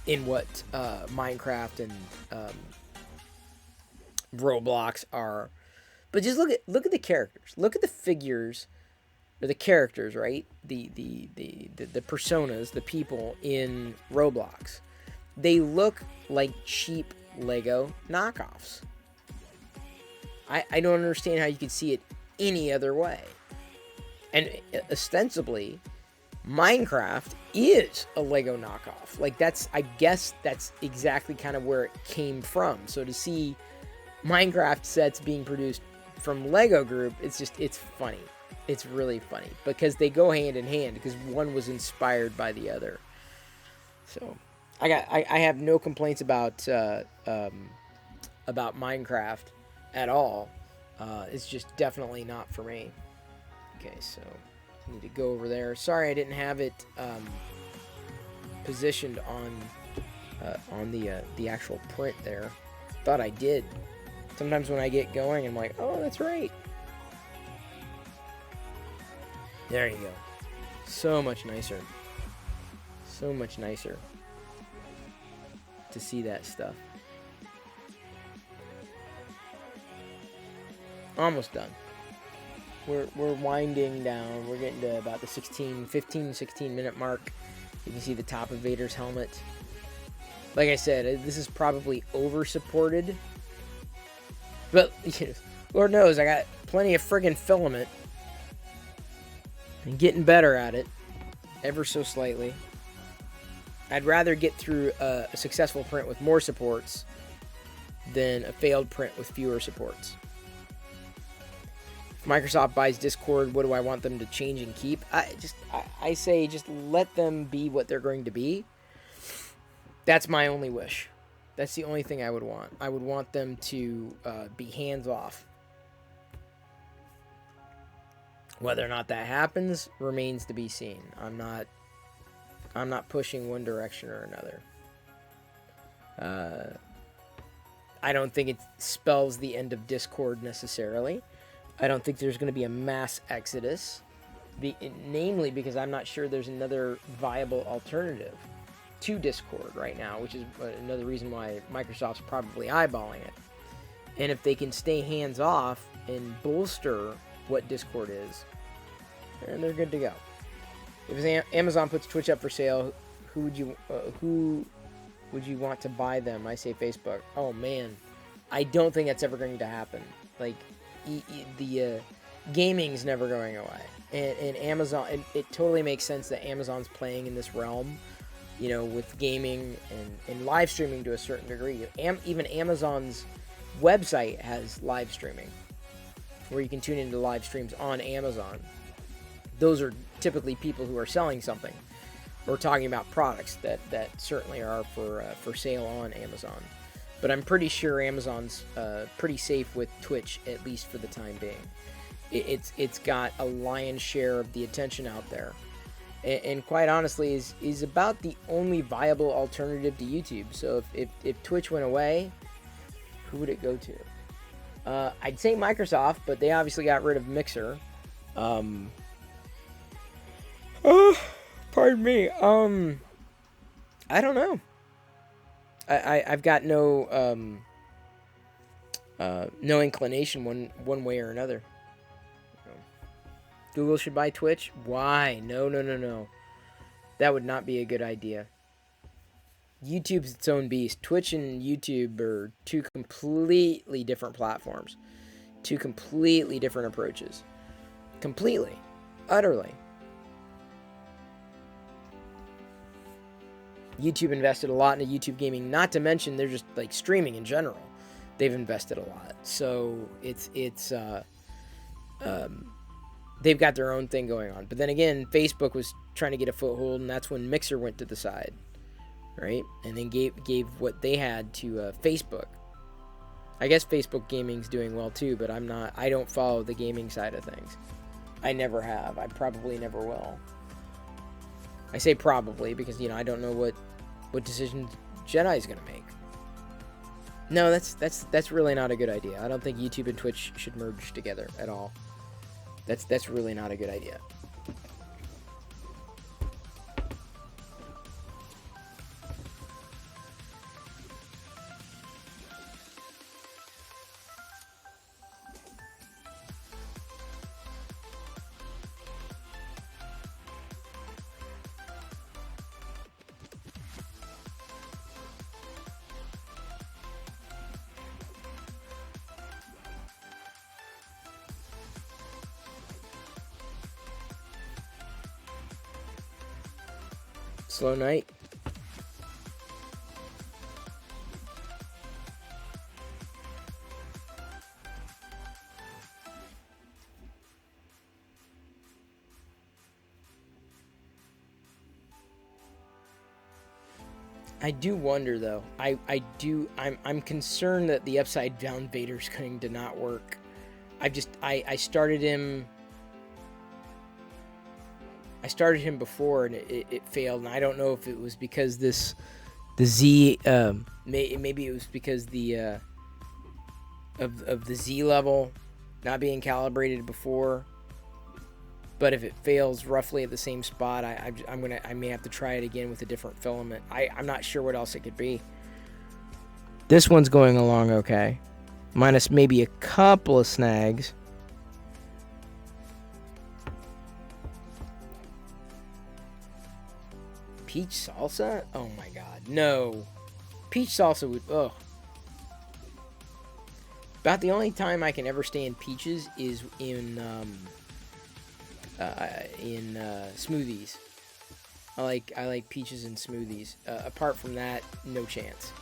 in what Minecraft and Roblox are. But just look at the characters. Look at the figures, or the characters, right? The personas, the people in Roblox. They look like cheap Lego knockoffs. I don't understand how you could see it any other way. And ostensibly, Minecraft is a Lego knockoff. Like, I guess that's exactly kind of where it came from. So to see Minecraft sets being produced from Lego Group, it's funny. It's really funny because they go hand in hand, because one was inspired by the other. So I have no complaints about Minecraft at all. It's just definitely not for me. Okay, so I need to go over there. Sorry I didn't have it positioned on the actual print there. Thought I did. Sometimes when I get going, I'm like, oh, that's right. There you go. So much nicer. So much nicer to see that stuff. Almost done. We're winding down. We're getting to about the 16 minute mark. You can see the top of Vader's helmet. Like I said, this is probably over supported. But, Lord knows, I got plenty of friggin' filament. And getting better at it. Ever so slightly. I'd rather get through a successful print with more supports than a failed print with fewer supports. If Microsoft buys Discord, what do I want them to change and keep? I say just let them be what they're going to be. That's my only wish. That's the only thing I would want. I would want them to be hands-off. Whether or not that happens remains to be seen. I'm not pushing one direction or another. I don't think it spells the end of Discord necessarily. I don't think there's going to be a mass exodus, namely because I'm not sure there's another viable alternative to Discord right now, which is another reason why Microsoft's probably eyeballing it. And if they can stay hands-off and bolster what Discord is, then they're good to go. If Amazon puts Twitch up for sale, who would you want to buy them? I say Facebook. Oh man, I don't think that's ever going to happen. Like, the gaming's never going away, and Amazon. It totally makes sense that Amazon's playing in this realm, with gaming and live streaming to a certain degree. Even Amazon's website has live streaming, where you can tune into live streams on Amazon. Those are typically people who are selling something or talking about products that certainly are for sale on Amazon. But I'm pretty sure Amazon's pretty safe with Twitch, at least for the time being. It's got a lion's share of the attention out there, and quite honestly is about the only viable alternative to YouTube. So if Twitch went away, who would it go to? I'd say Microsoft, but they obviously got rid of Mixer. Pardon me. I don't know. I've got no inclination one way or another. Google should buy Twitch? Why? No. That would not be a good idea. YouTube's its own beast. Twitch and YouTube are two completely different platforms. Two completely different approaches. Completely. Utterly. YouTube invested a lot into YouTube gaming, not to mention they're just like streaming in general. They've invested a lot. So they've got their own thing going on. But then again, Facebook was trying to get a foothold, and that's when Mixer went to the side, right? And then gave what they had to Facebook. I guess Facebook gaming's doing well too, but I don't follow the gaming side of things. I never have. I probably never will. I say probably because, I don't know what decisions Jedi's going to make. No, that's really not a good idea. I don't think YouTube and Twitch should merge together at all. That's really not a good idea. Slow night. I do wonder though. I'm concerned that the upside down Vader's going to not work. I started him before and it failed, and I don't know if it was because the Z maybe it was because of the Z level not being calibrated before. But if it fails roughly at the same spot, I may have to try it again with a different filament. I'm not sure what else it could be. This one's going along okay, minus maybe a couple of snags. Peach salsa? Oh my god, no. Peach salsa would, ugh. About the only time I can ever stand peaches is in smoothies. I like peaches in smoothies. Apart from that, no chance.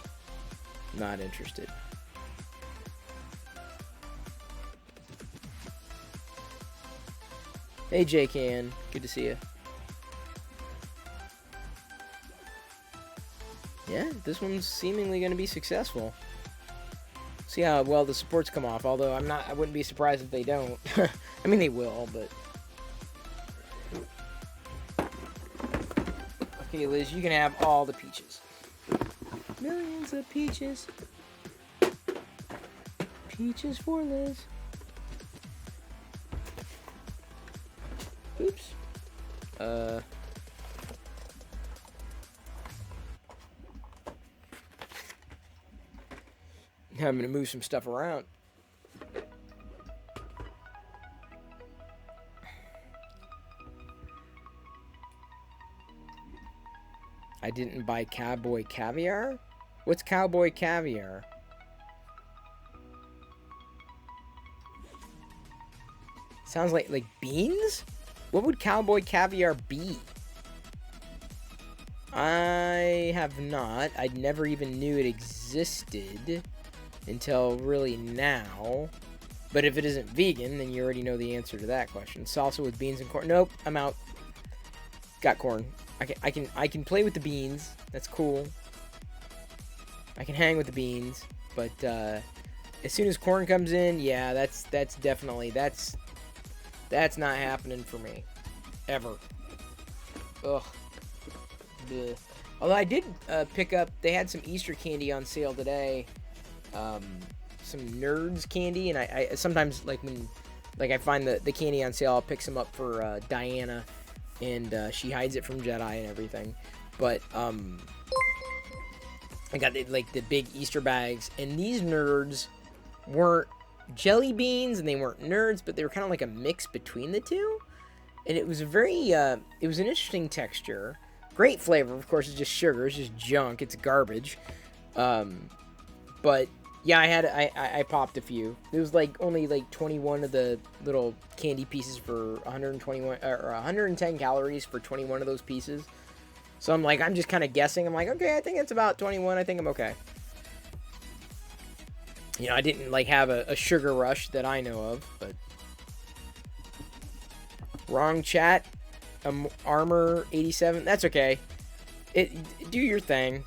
Not interested. Hey J-Can, good to see you. Yeah, this one's seemingly going to be successful. See how well the supports come off. Although I wouldn't be surprised if they don't. I mean, they will, but. Okay, Liz, you can have all the peaches. Millions of peaches. Peaches for Liz. Oops. I'm gonna move some stuff around. I didn't buy cowboy caviar? What's cowboy caviar? Sounds like beans? What would cowboy caviar be? I have not. I never even knew it existed until really now. But if it isn't vegan, then you already know the answer to that question. Salsa with beans and corn. Nope, I'm out. Got corn. I can play with the beans. That's cool. I can hang with the beans, but as soon as corn comes in, yeah, that's definitely that's not happening for me, ever. Ugh. Blech. Although I did pick up, they had some Easter candy on sale today. Some Nerds candy, and I sometimes when I find the candy on sale, I'll pick some up for Diana. And she hides it from Jedi and everything. But I got the big Easter bags, and these Nerds weren't jelly beans and they weren't Nerds, but they were kind of like a mix between the two. And it was it was an interesting texture, great flavor. Of course, it's just sugar, it's just junk, it's garbage. But yeah, I popped a few. There was only 21 of the little candy pieces for 121 or 110 calories for 21 of those pieces. So I'm just kind of guessing. I'm like, okay, I think it's about 21. I think I'm okay. You know, I didn't have a sugar rush that I know of, but wrong chat. Armor 87. That's okay. Do your thing.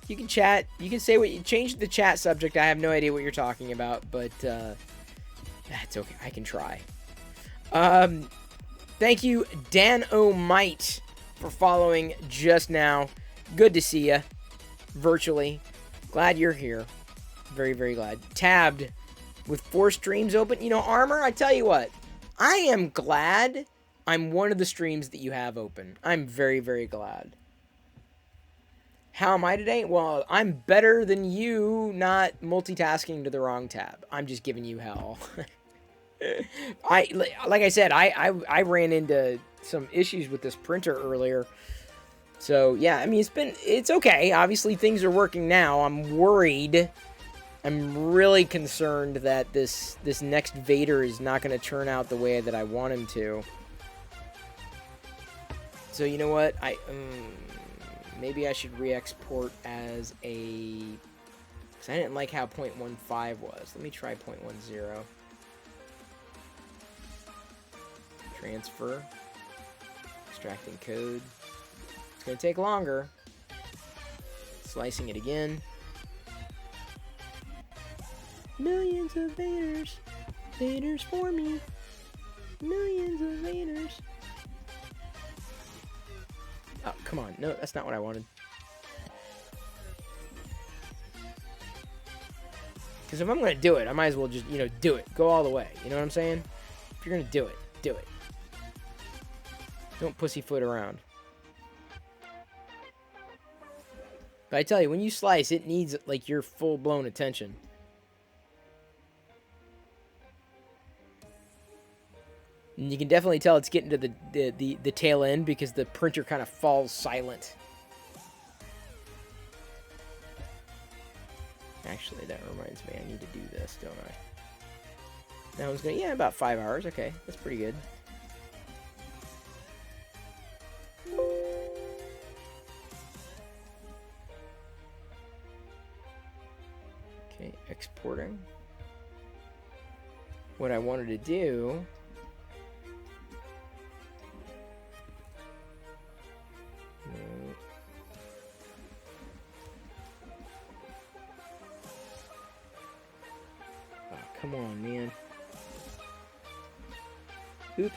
You can chat. You can say what you change the chat subject. I have no idea what you're talking about, but that's okay. I can try. Thank you, Dan O'Might, for following just now. Good to see you, virtually. Glad you're here. Very, very glad. Tabbed with 4 streams open. You know, Armor, I tell you what. I am glad I'm one of the streams that you have open. I'm very, very glad. How am I today? Well, I'm better than you not multitasking to the wrong tab. I'm just giving you hell. Like I said, I ran into some issues with this printer earlier. So, yeah, I mean, it's okay. Obviously, things are working now. I'm worried. I'm really concerned that this next Vader is not going to turn out the way that I want him to. So, you know what? Maybe I should re-export as a... Because I didn't like how 0.15 was. Let me try 0.10. Transfer. Extracting code. It's going to take longer. Slicing it again. Millions of Vaders. Vaders for me. Millions of Vaders. Oh, come on. No, that's not what I wanted. Because if I'm going to do it, I might as well just, do it. Go all the way. You know what I'm saying? If you're going to do it, do it. Don't pussyfoot around. But I tell you, when you slice, it needs, like, your full-blown attention. And you can definitely tell it's getting to the tail end because the printer kind of falls silent. Actually, that reminds me, I need to do this, don't I? That one's going to, yeah, about 5 hours. Okay, that's pretty good. Okay, exporting. What I wanted to do... Come on, man. Oops.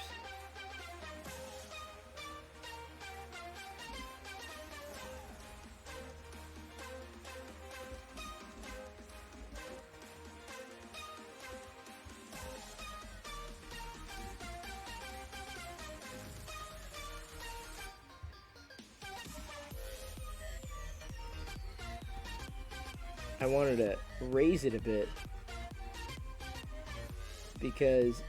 I wanted to raise it a bit. Because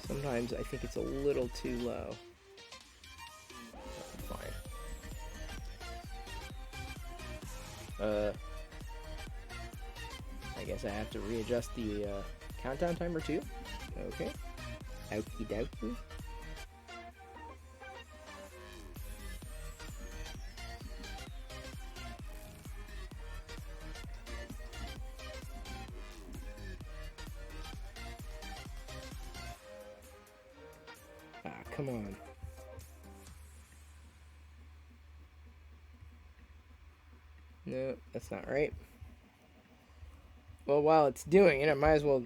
sometimes I think it's a little too low. Fine. I guess I have to readjust the countdown timer too. Okay. Okie dokie. Come on. No, that's not right. Well, while it's doing it, I might as well,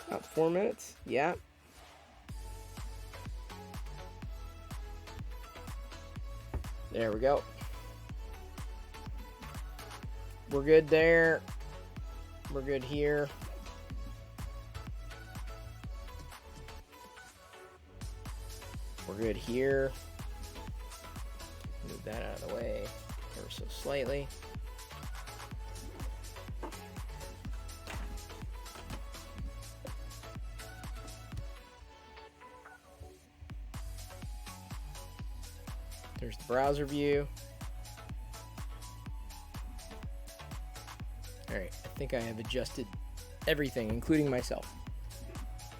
About 4 minutes? Yeah. There we go. We're good there. We're good here. We're good here. Move that out of the way ever so slightly. There's the browser view. Alright, I think I have adjusted everything, including myself.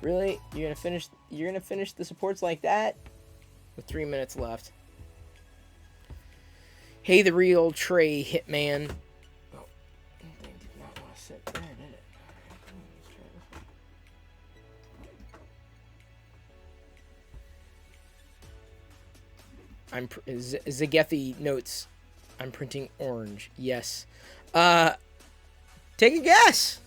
Really? You're gonna finish the supports like that? With 3 minutes left. Hey, the real Trey Hitman. Oh, that thing did not want to sit there, did it? Zagethi notes, I'm printing orange. Yes. Take a guess.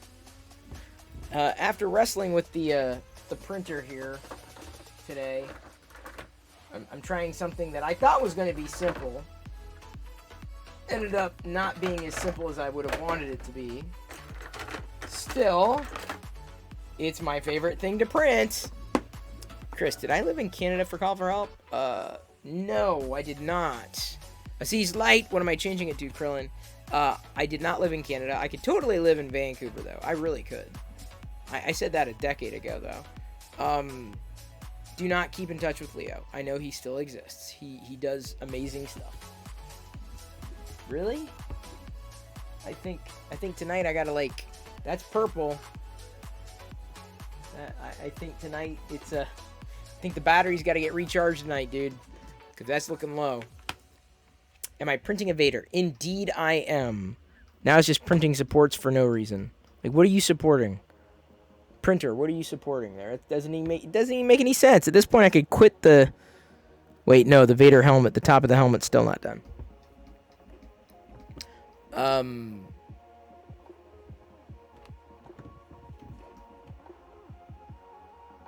After wrestling with the printer here today, I'm trying something that I thought was going to be simple. Ended up not being as simple as I would have wanted it to be. Still, it's my favorite thing to print. Chris, did I live in Canada for Call for Help? No, I did not. Aziz Light, what am I changing it to, Krillin? I did not live in Canada. I could totally live in Vancouver, though. I really could. I said that a decade ago, though. Do not keep in touch with Leo. I know he still exists. He does amazing stuff. Really? I think tonight I gotta, like... That's purple. I think tonight it's I think the battery's gotta get recharged tonight, dude. Because that's looking low. Am I printing a Vader? Indeed I am. Now it's just printing supports for no reason. Like, what are you supporting? Printer, what are you supporting there? It doesn't even make any sense. At this point, I could quit the... Wait, no, the Vader helmet. The top of the helmet's still not done.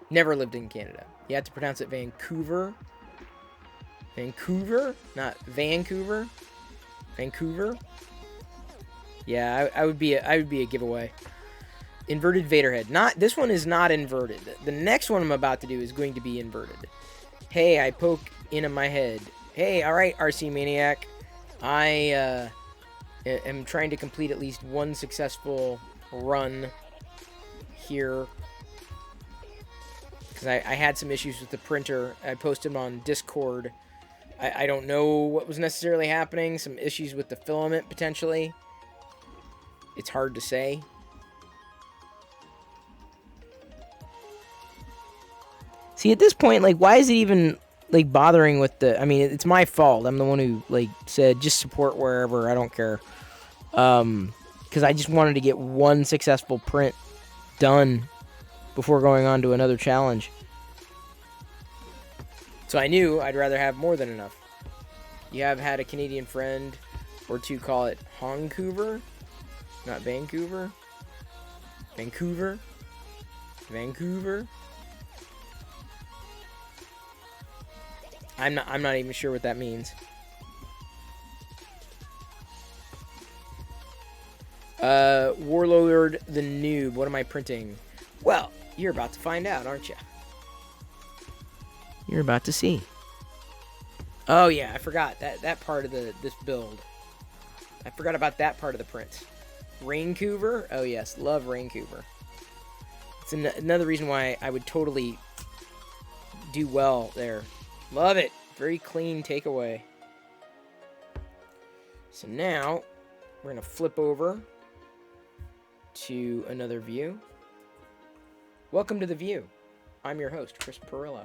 Never lived in Canada. You have to pronounce it Vancouver. Vancouver? Not Vancouver? Vancouver? Yeah, I would be a giveaway. Inverted Vader head. This one is not inverted. The next one I'm about to do is going to be inverted. Hey, I poke into my head. Hey, alright, RC Maniac. I am trying to complete at least one successful run here. Because I had some issues with the printer. I posted them on Discord. I don't know what was necessarily happening. Some issues with the filament, potentially. It's hard to say. See, at this point, like, why is it even, like, bothering with the... I mean, it's my fault. I'm the one who, like, said, just support wherever. I don't care. Because I just wanted to get one successful print done before going on to another challenge. So I knew I'd rather have more than enough. You have had a Canadian friend or two call it Honcouver, not Vancouver. Vancouver. Vancouver. I'm not even sure what that means. Warlord the Noob. What am I printing? Well, you're about to find out, aren't you? You're about to see. Oh yeah, I forgot that part of this build. I forgot about that part of the print. Raincouver? Oh yes, love Raincouver. It's another reason why I would totally do well there. Love it. Very clean takeaway. So now, we're going to flip over to another view. Welcome to the view. I'm your host, Chris Perillo.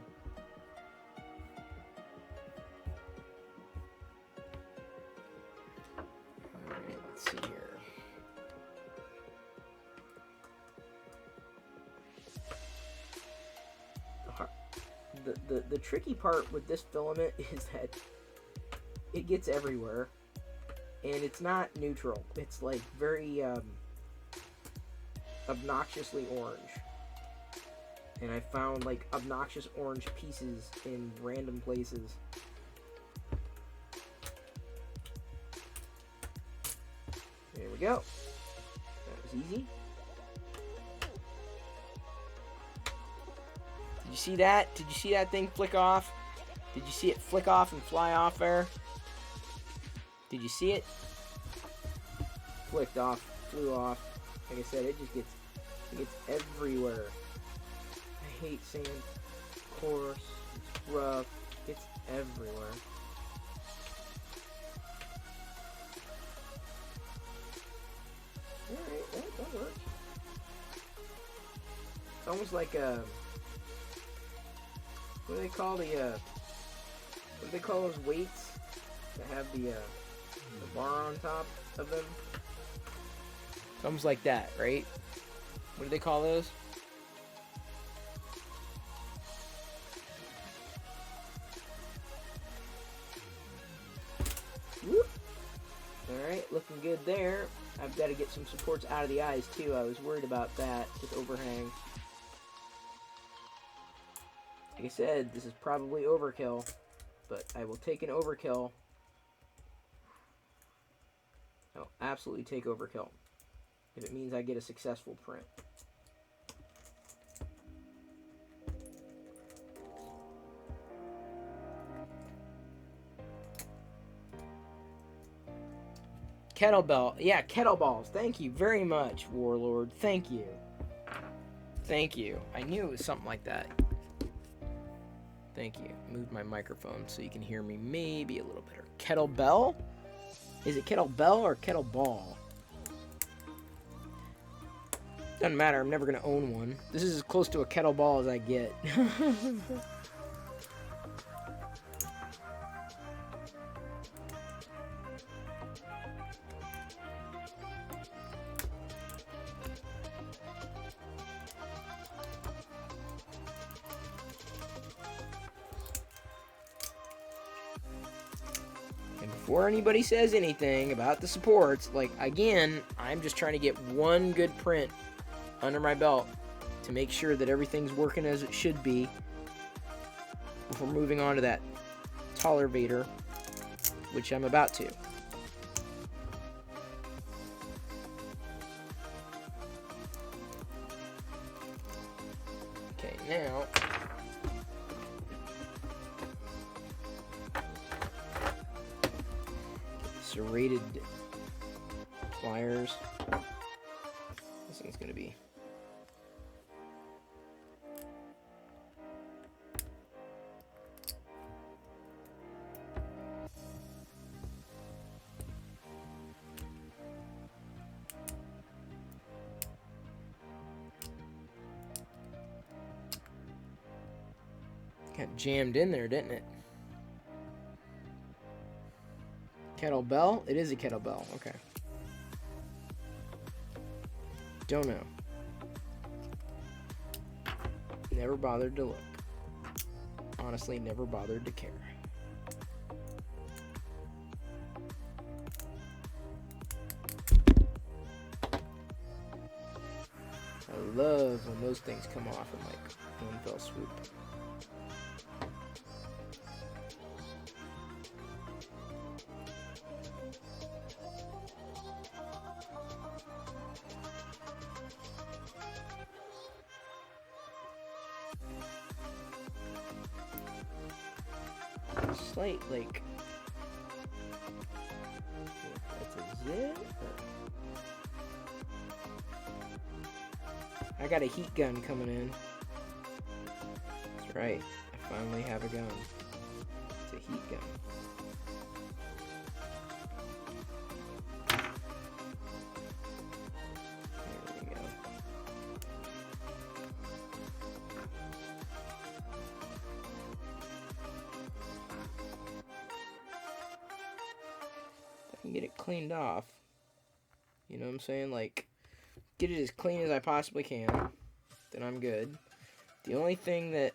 Alright, let's see here. The tricky part with this filament is that it gets everywhere, and it's not neutral. It's like very obnoxiously orange, and I found like obnoxious orange pieces in random places. There we go. That was easy. Did you see that? Did you see that thing flick off? Did you see it flick off and fly off there? Did you see it? Flicked off, flew off. Like I said, it gets everywhere. I hate sand. Coarse, it's rough, it's everywhere. Alright, that works. It's almost like a... What do they call those weights that have the bar on top of them? It's almost like that, right? What do they call those? Whoop. Alright, looking good there. I've got to get some supports out of the eyes too. I was worried about that with overhang. Like I said, this is probably overkill, but I will take an overkill. I'll absolutely take overkill if it means I get a successful print. Kettlebell. Yeah, kettlebells. Thank you very much, Warlord. Thank you. Thank you. I knew it was something like that. Thank you. Move my microphone so you can hear me maybe a little better. Kettlebell? Is it kettlebell or kettleball? Doesn't matter. I'm never going to own one. This is as close to a kettleball as I get. Before anybody says anything about the supports, like, again, I'm just trying to get one good print under my belt to make sure that everything's working as it should be before moving on to that taller Vader, which I'm about to. Okay, now... serrated pliers. This thing's gonna be got jammed in there, didn't it? Kettlebell? It is a kettlebell. Okay. Don't know. Never bothered to look. Honestly, never bothered to care. I love when those things come off in like one fell swoop. Slight, like, that's a zip. I got a heat gun coming in. That's right. I finally have a gun. It's a heat gun. There we go. Get it cleaned off, you know what I'm saying, like, get it as clean as I possibly can, then I'm good. The only thing that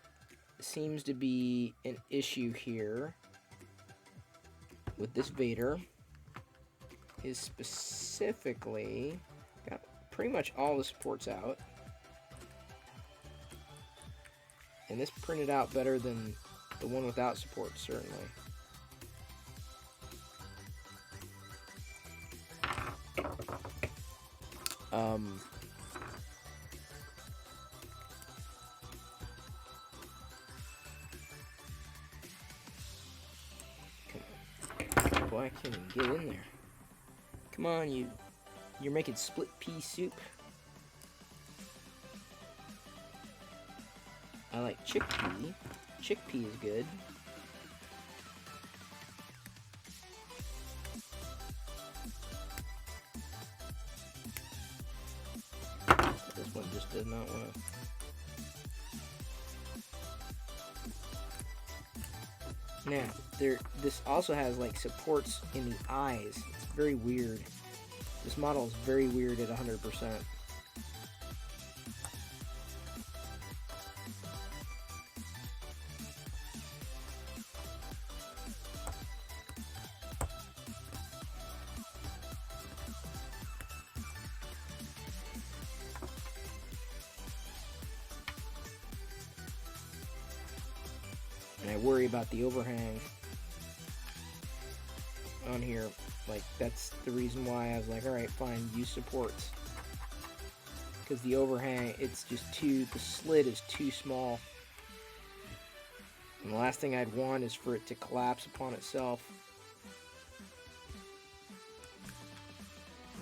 seems to be an issue here with this Vader is specifically, got pretty much all the supports out, and this printed out better than the one without supports, certainly. Boy, I can't even get in there. Come on, you're making split pea soup. I like chickpea. Chickpea is good. This one just does not want to. Now, this also has like supports in the eyes. It's very weird. This model is very weird at 100%. And I worry about the overhang on here. Like, that's the reason why I was like, alright, fine, use supports. Because the overhang, it's just the slit is too small. And the last thing I'd want is for it to collapse upon itself.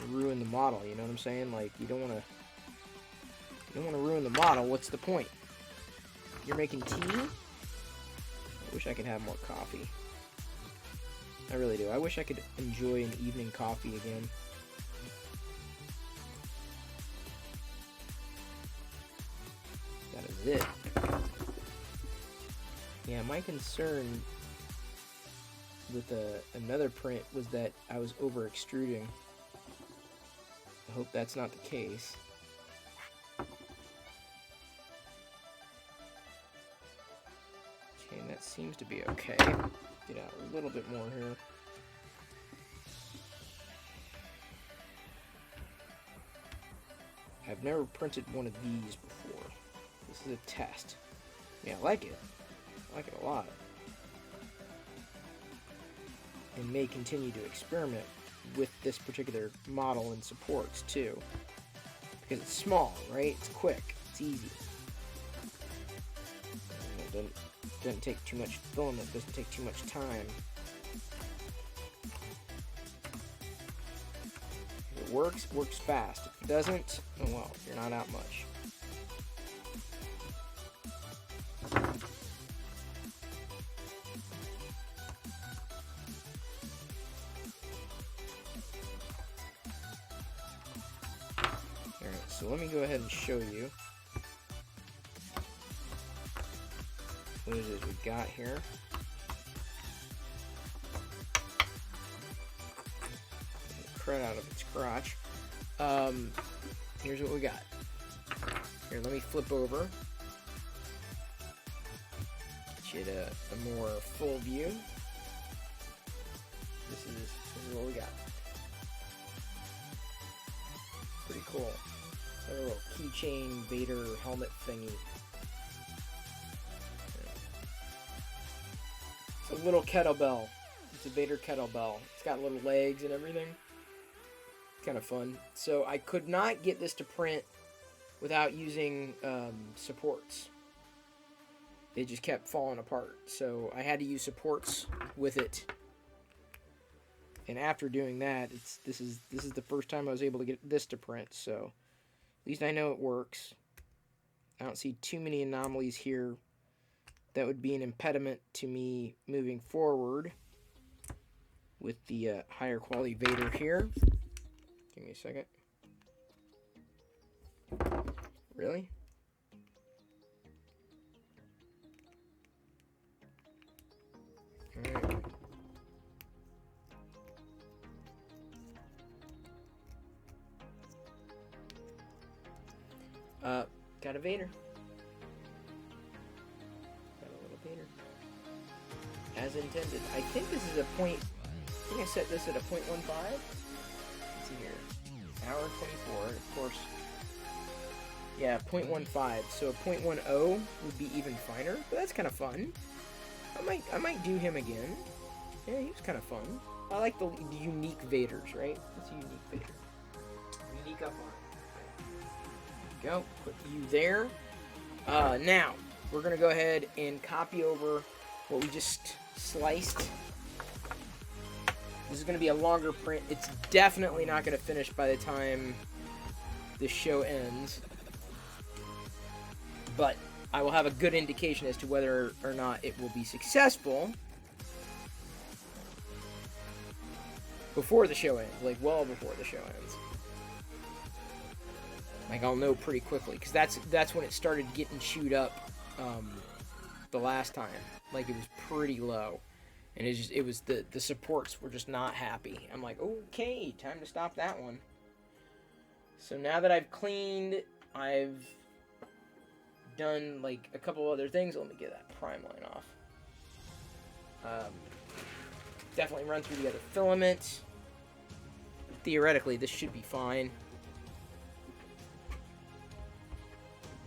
And ruin the model, you know what I'm saying? Like, you don't want to You don't want to ruin the model. What's the point? You're making tea? I wish I could have more coffee. I really do. I wish I could enjoy an evening coffee again. That is it. Yeah, my concern with another print was that I was over extruding. I hope that's not the case. Okay, and that seems to be okay. Get out a little bit more here. I've never printed one of these before. This is a test. Yeah, I like it. I like it a lot. And may continue to experiment with this particular model and supports too. Because it's small, right? It's quick. It's easy. And it doesn't take too much filament. Doesn't take too much time. If it works, it works fast. If it doesn't, oh well, you're not out much. So let me go ahead and show you what it is we got here. Crud out of its crotch. Here's what we got. Here, let me flip over. Get you a more full view. This is what we got. Pretty cool. A little keychain Vader helmet thingy. It's a little kettlebell. It's a Vader kettlebell. It's got little legs and everything. Kind of fun. So I could not get this to print without using supports. They just kept falling apart. So I had to use supports with it. And after doing that, this is the first time I was able to get this to print. So at least I know it works. I don't see too many anomalies here that would be an impediment to me moving forward with the higher quality Vader here. Give me a second. Really? Alright. Got a Vader. Got a little Vader. As intended. I think this is a point. I think I set this at a 0.15. Let's see here. Hour 24, of course. Yeah, 0.15. So a 0.10 would be even finer, but that's kind of fun. I might do him again. Yeah, he was kind of fun. I like the unique Vaders, right? That's a unique Vader. Unique up on. Go, put you there. Now, we're going to go ahead and copy over what we just sliced. This is going to be a longer print. It's definitely not going to finish by the time the show ends. But I will have a good indication as to whether or not it will be successful before the show ends. Like, well before the show ends. Like, I'll know pretty quickly, because that's when it started getting chewed up the last time. Like, it was pretty low. And it was the supports were just not happy. I'm like, okay, time to stop that one. So now that I've cleaned, I've done, like, a couple other things. Let me get that prime line off. Definitely run through the other filament. Theoretically, this should be fine.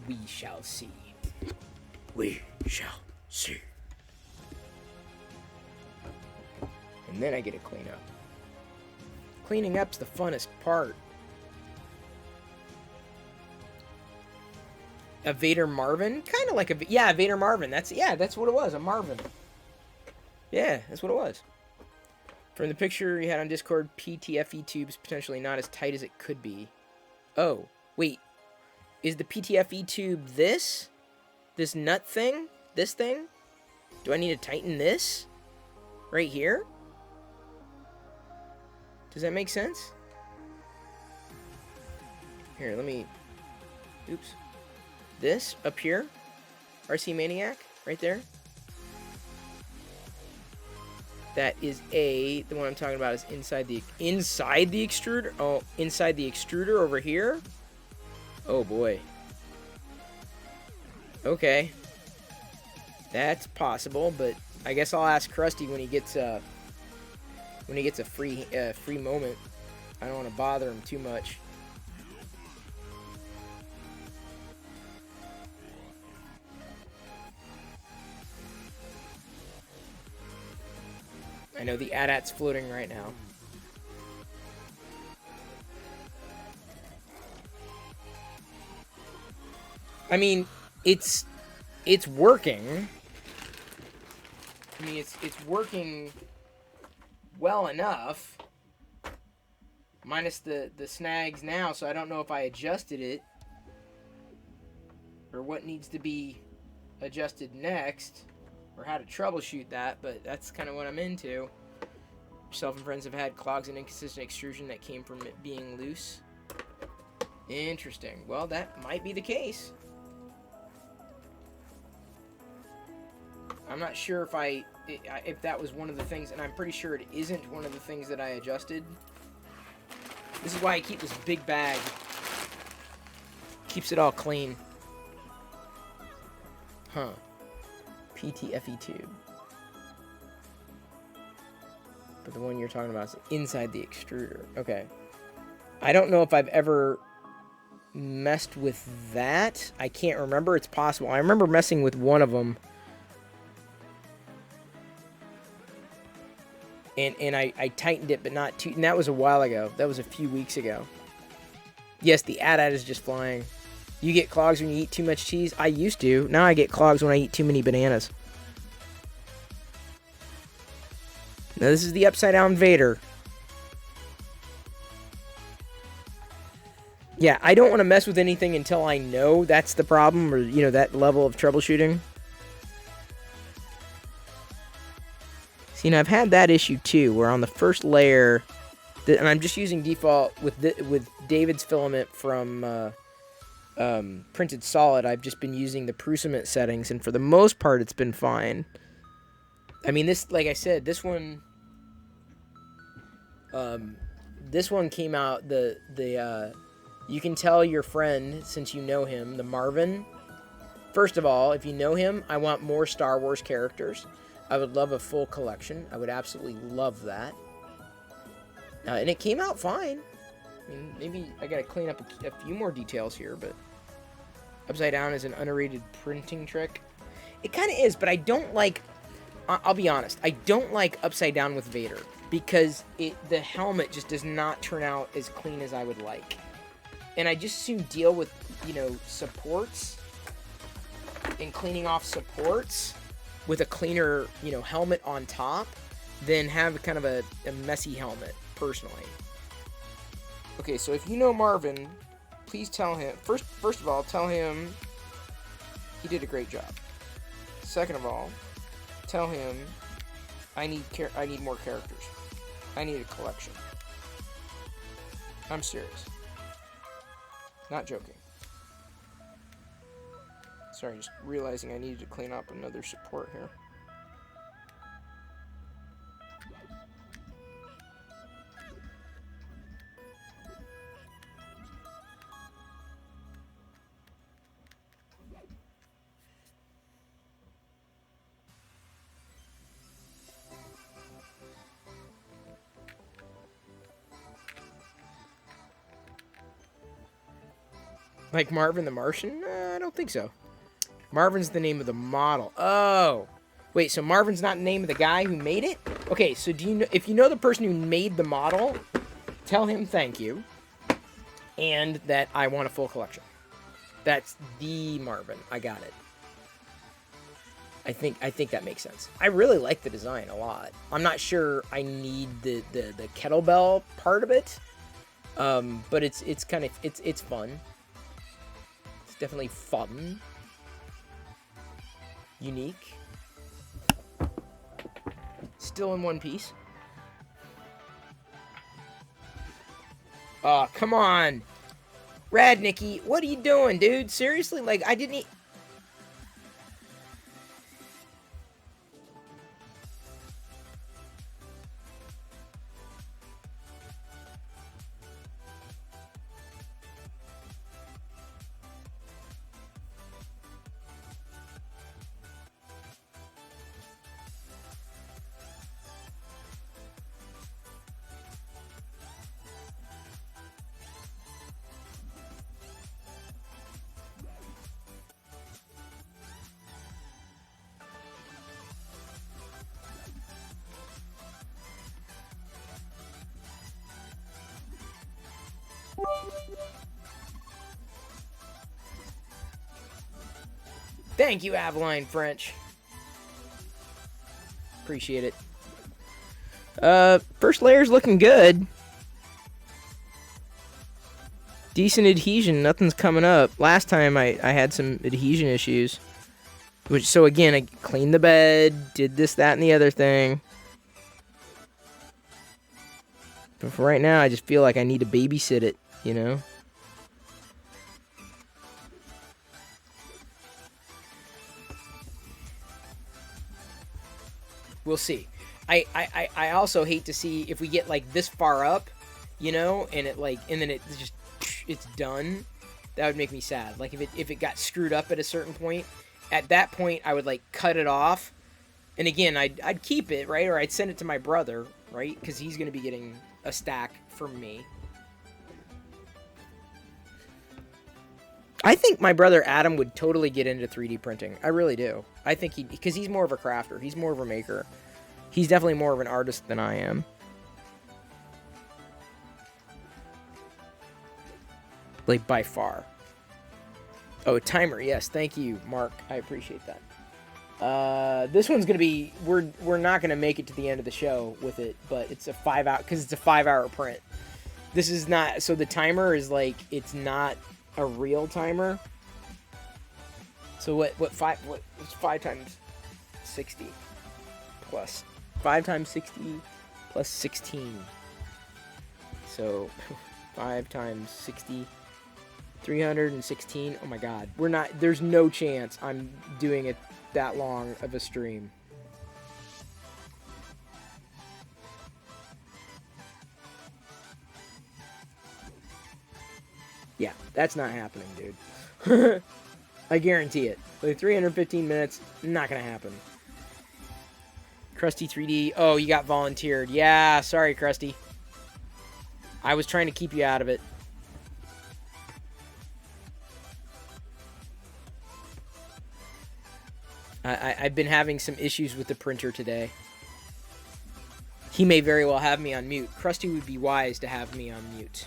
We shall see. We shall see. And then I get to clean up. Cleaning up's the funnest part. A Vader Marvin? Kind of like a... Yeah, Vader Marvin. That's what it was. A Marvin. Yeah, that's what it was. From the picture you had on Discord, PTFE tubes potentially not as tight as it could be. Oh, wait. Is the PTFE tube this? This nut thing? This thing? Do I need to tighten this? Right here? Does that make sense? Here, let me... Oops. This up here? RC Maniac? Right there? That is the one I'm talking about is inside the extruder? Oh, inside the extruder over here? Oh boy. Okay. That's possible, but I guess I'll ask Krusty when he gets a free moment. I don't want to bother him too much. I know the AT-AT's floating right now. I mean, it's working. I mean, it's working well enough. Minus the snags now, so I don't know if I adjusted it. Or what needs to be adjusted next. Or how to troubleshoot that, but that's kind of what I'm into. Yourself and friends have had clogs and inconsistent extrusion that came from it being loose. Interesting. Well, that might be the case. I'm not sure if that was one of the things, and I'm pretty sure it isn't one of the things that I adjusted. This is why I keep this big bag. Keeps it all clean. Huh. PTFE tube. But the one you're talking about is inside the extruder. Okay. I don't know if I've ever messed with that. I can't remember. It's possible. I remember messing with one of them. And I tightened it, but not too... And that was a while ago. That was a few weeks ago. Yes, the AT-AT is just flying. You get clogs when you eat too much cheese? I used to. Now I get clogs when I eat too many bananas. Now this is the upside down Vader. Yeah, I don't want to mess with anything until I know that's the problem, or, you know, that level of troubleshooting. See, now I've had that issue too, where on the first layer, and I'm just using default with David's filament from Printed Solid. I've just been using the Prusament settings, and for the most part, it's been fine. I mean, this, like I said, this one came out, you can tell your friend, since you know him, the Marvin. First of all, if you know him, I want more Star Wars characters. I would love a full collection. I would absolutely love that. And it came out fine. I mean, maybe I gotta clean up a few more details here, but upside down is an underrated printing trick. It kind of is, but I don't like... I'll be honest. I don't like upside down with Vader because the helmet just does not turn out as clean as I would like. And I just soon deal with, you know, supports and cleaning off supports with a cleaner, you know, helmet on top than have kind of a messy helmet, personally. Okay, so if you know Marvin, please tell him, first of all, tell him he did a great job. Second of all, tell him I need more characters. I need a collection. I'm serious. Not joking. Sorry, just realizing I needed to clean up another support here. Like Marvin the Martian? I don't think so. Marvin's the name of the model. Oh. Wait, so Marvin's not the name of the guy who made it? Okay, so do you know, if you know the person who made the model, tell him thank you. And that I want a full collection. That's the Marvin. I got it. I think that makes sense. I really like the design a lot. I'm not sure I need the kettlebell part of it. But it's kind of it's fun. definitely fun. Unique. Still in one piece. Oh, come on. Radnicky, what are you doing, dude? Seriously? Like, I didn't... Thank you, Aveline French. Appreciate it. First layer's looking good. Decent adhesion, nothing's coming up. Last time I had some adhesion issues. So again, I cleaned the bed, did this, that, and the other thing. But for right now, I just feel like I need to babysit it, you know? We'll see. I also hate to see if we get like this far up, you know, and it like, and then it just, it's done. That would make me sad. Like if it got screwed up at a certain point, at that point I would like cut it off. And again, I'd keep it, right? Or I'd send it to my brother, right? Because he's going to be getting a stack from me. I think my brother Adam would totally get into 3D printing. I really do. I think because he's more of a crafter. He's more of a maker. He's definitely more of an artist than I am. Like, by far. Oh, timer. Yes, thank you, Mark. I appreciate that. This one's gonna be... We're not gonna make it to the end of the show with it, but it's a 5-hour... Because it's a 5-hour print. This is not... So the timer is like... It's not a real timer. So what's 5 times 60 plus 5 times 60 plus 16. So 5 times 60, 316. Oh my god, we're not. There's no chance I'm doing it that long of a stream. Yeah, that's not happening, dude. I guarantee it. Like 315 minutes, not gonna happen. Krusty 3D. Oh, you got volunteered. Yeah, sorry, Krusty. I was trying to keep you out of it. I've been having some issues with the printer today. He may very well have me on mute. Krusty would be wise to have me on mute.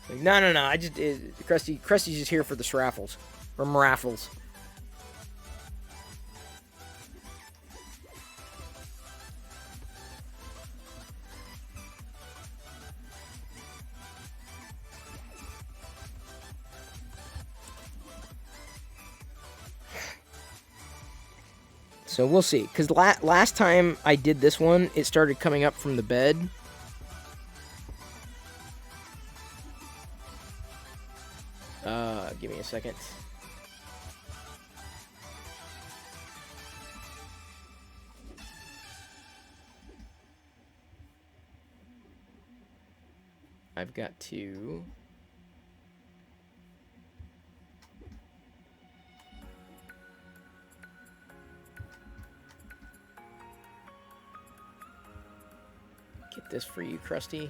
Like, no. Krusty's just here for the raffles. Or raffles. So we'll see. Because last time I did this one, it started coming up from the bed. Give me a second. I've got to... get this for you, Krusty.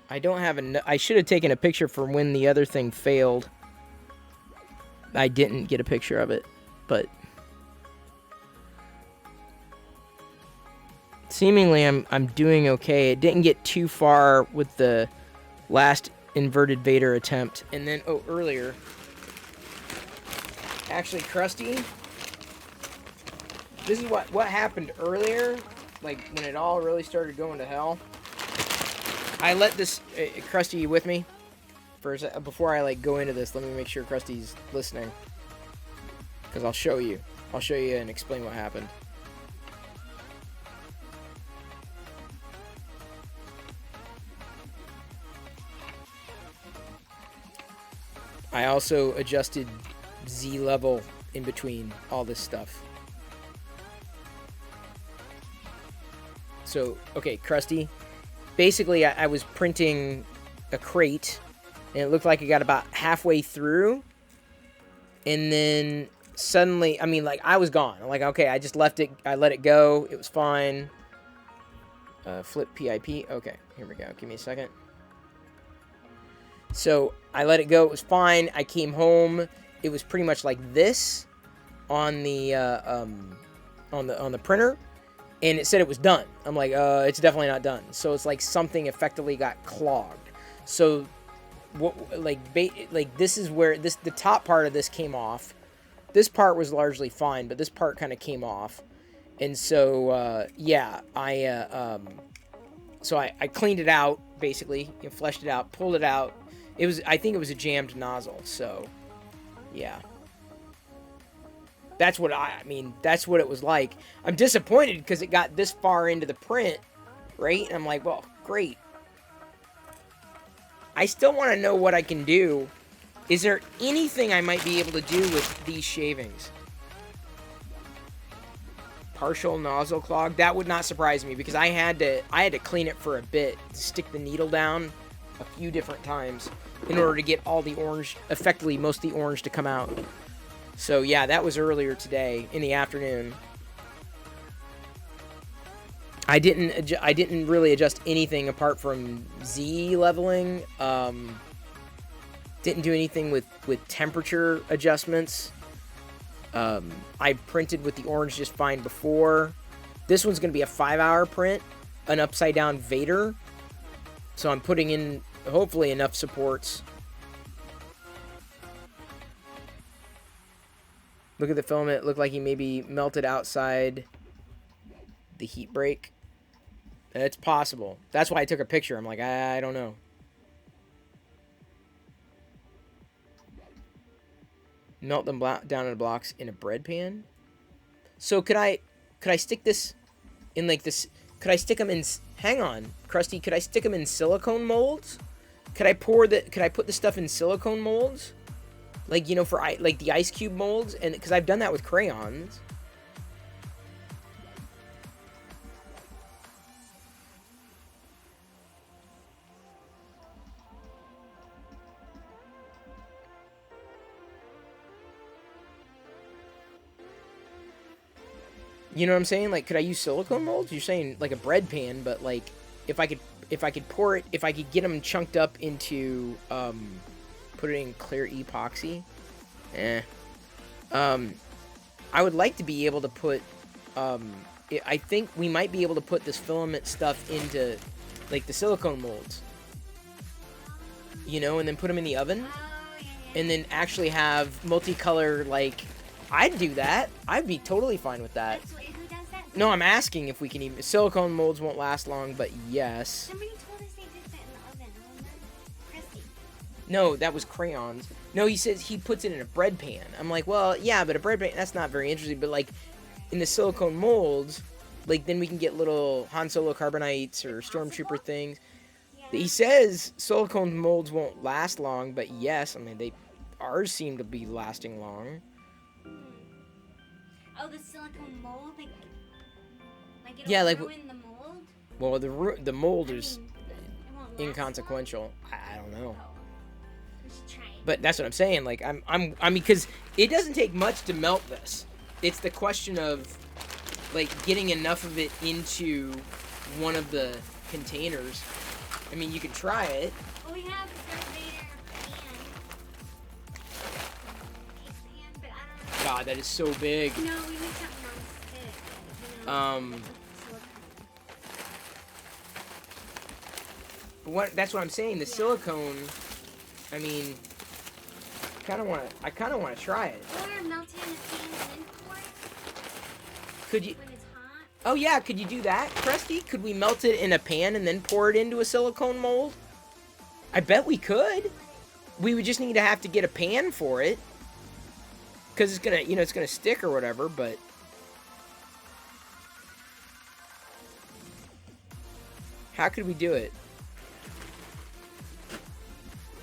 I don't have I should have taken a picture for when the other thing failed. I didn't get a picture of it, but seemingly I'm doing okay. It didn't get too far with the last inverted Vader attempt, and then earlier. Actually, Krusty, this is what happened earlier, like when it all really started going to hell. I let this... Krusty, you with me? Before I, like, go into this, let me make sure Krusty's listening. Because I'll show you. I'll show you and explain what happened. I also adjusted Z level in between all this stuff. So, okay, Krusty. Basically, I was printing a crate, and it looked like it got about halfway through. And then suddenly, I mean, like, I was gone. I'm like, okay, I just left it. I let it go. It was fine. Flip PIP. Okay, here we go. Give me a second. So I let it go. It was fine. I came home. It was pretty much like this on the printer, and it said it was done. I'm like, it's definitely not done. So it's like something effectively got clogged. So what, this is where the top part of this came off. This part was largely fine, but this part kind of came off, and so yeah, I cleaned it out basically, fleshed it out, pulled it out. I think it was a jammed nozzle, so, yeah. That's what that's what it was like. I'm disappointed because it got this far into the print, right? And I'm like, well, great. I still want to know what I can do. Is there anything I might be able to do with these shavings? Partial nozzle clog? That would not surprise me because I had to clean it for a bit, stick the needle down a few different times in order to get all the orange, effectively most of the orange to come out. So yeah, that was earlier today in the afternoon. I didn't really adjust anything apart from Z leveling. Didn't do anything with temperature adjustments. I printed with the orange just fine before. This one's going to be a 5-hour print, an upside down Vader. So I'm putting in, hopefully, enough supports. Look at the filament. It looked like he maybe melted outside the heat break. It's possible. That's why I took a picture. I'm like, I don't know. Melt them down in blocks in a bread pan. So could I stick this in like this? Could I stick them in? Hang on, Krusty. Could I stick them in silicone molds? Could I put the stuff in silicone molds? Like, you know, for like the ice cube molds, and because I've done that with crayons. You know what I'm saying? Like, could I use silicone molds? You're saying like a bread pan, but like if I could pour it, if I could get them chunked up into put it in clear epoxy. I would like to be able to put I think we might be able to put this filament stuff into like the silicone molds. You know, and then put them in the oven. And then actually have multicolor, like, I'd do that. I'd be totally fine with that. Who does that? No, I'm asking if we can even... Silicone molds won't last long, but yes. Somebody told us they did that in the oven. Christy. No, that was crayons. No, he says he puts it in a bread pan. I'm like, well, yeah, but a bread pan, that's not very interesting. But, like, in the silicone molds, like, then we can get little Han Solo Carbonites or Stormtrooper things. Yeah. He says silicone molds won't last long, but yes, I mean, ours seem to be lasting long. Oh, the silicone mold? Like it'll Yeah, like... ruin the mold? Well, the mold is It won't last inconsequential. I don't know. long? Oh. We should try it. But that's what I'm saying. Like, I mean, because it doesn't take much to melt this. It's the question of, like, getting enough of it into one of the containers. I mean, you can try it. Well, we have the Darth Vader pan. Case pan, but I don't know. God, that is so big. No, we need something non-stick. You know, What? That's what I'm saying. The silicone. I mean, I kind of want to try it. Or melt it in a pan and then pour it Could you? when it's hot. Oh yeah, could you do that, Krusty? Could we melt it in a pan and then pour it into a silicone mold? I bet we could. We would just need to have to get a pan for it. Because it's gonna, you know, it's gonna stick or whatever, but... How could we do it?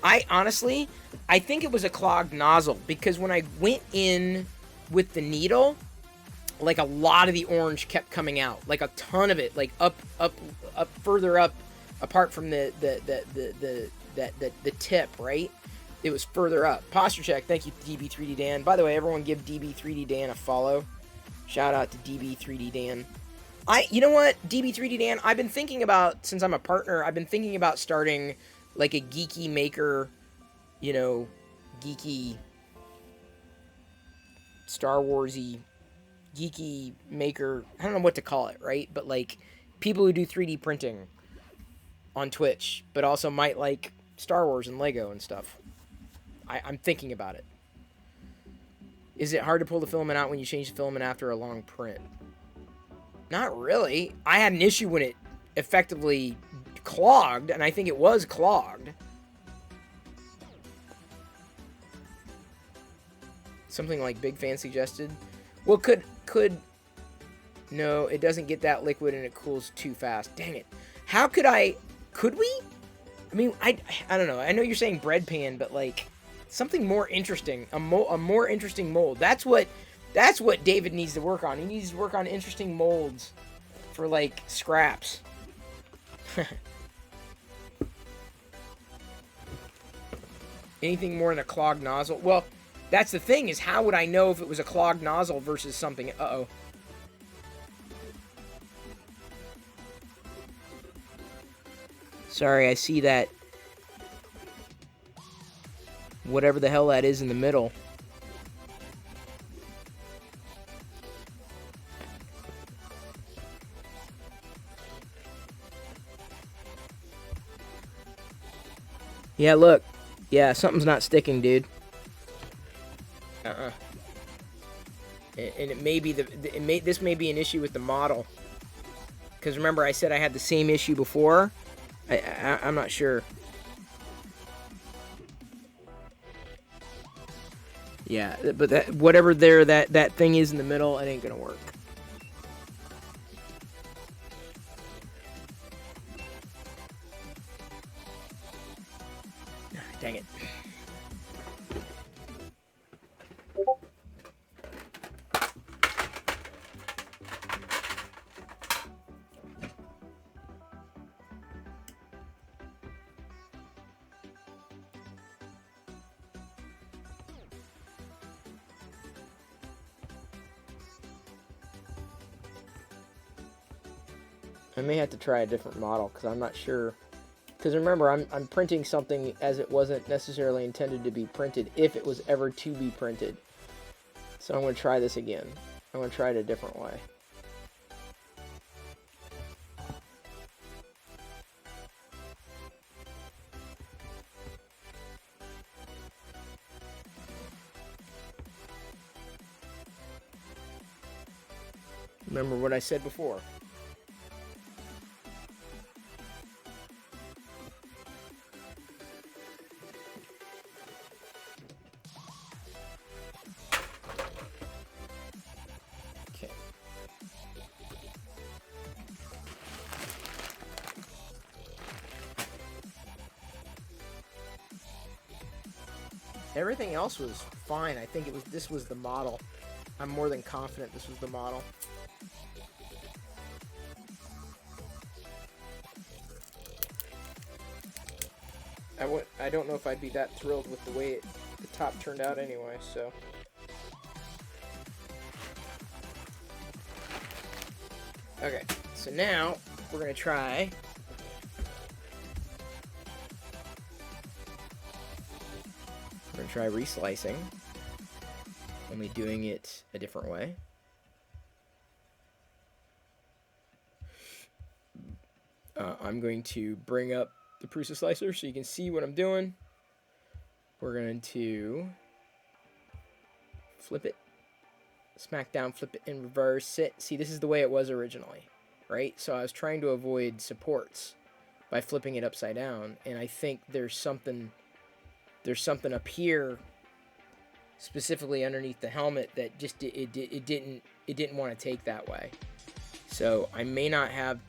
I honestly think it was a clogged nozzle. Because when I went in with the needle... Like, a lot of the orange kept coming out. Like, a ton of it. Like, up, further up, apart from the tip, right? It was further up. Posture check. Thank you, DB3D Dan. By the way, everyone give DB3D Dan a follow. Shout out to DB3D Dan. You know what, DB3D Dan? I've been thinking about, since I'm a partner, I've been thinking about starting, like, a geeky maker, you know, geeky, Star Wars-y, geeky maker, I don't know what to call it, right? But like people who do 3D printing on Twitch, but also might like Star Wars and Lego and stuff. I'm thinking about it. Is it hard to pull the filament out when you change the filament after a long print? Not really. I had an issue when it effectively clogged, and I think it was clogged. Something like Big Fan suggested. Well, could... No, it doesn't get that liquid and it cools too fast. Dang it. How could I... Could we? I mean, I don't know. I know you're saying bread pan, but, like, something more interesting. A more interesting mold. That's what David needs to work on. He needs to work on interesting molds for, like, scraps. Anything more than a clogged nozzle? Well... That's the thing, is how would I know if it was a clogged nozzle versus something... Uh-oh. Sorry, I see that. Whatever the hell that is in the middle. Yeah, look. Yeah, something's not sticking, dude. And it may be this may be an issue with the model, because remember I said I had the same issue before. I'm not sure. Yeah, but that whatever that thing is in the middle, it ain't gonna work. Dang it. I may have to try a different model, because I'm not sure. Because remember, I'm printing something as it wasn't necessarily intended to be printed, if it was ever to be printed. So I'm going to try this again. I'm going to try it a different way. Remember what I said before. Everything else was fine. I think this was the model. I'm more than confident this was the model. I don't know if I'd be that thrilled with the way the top turned out anyway, so. Okay, so now we're gonna try. We're gonna try reslicing, only doing it a different way. I'm going to bring up the Prusa slicer so you can see what I'm doing. We're going to flip it Smack down, flip it in reverse, sit. See, this is the way it was originally, right? So I was trying to avoid supports by flipping it upside down, and I think there's something up here, specifically underneath the helmet, that just it didn't want to take that way. So I may not have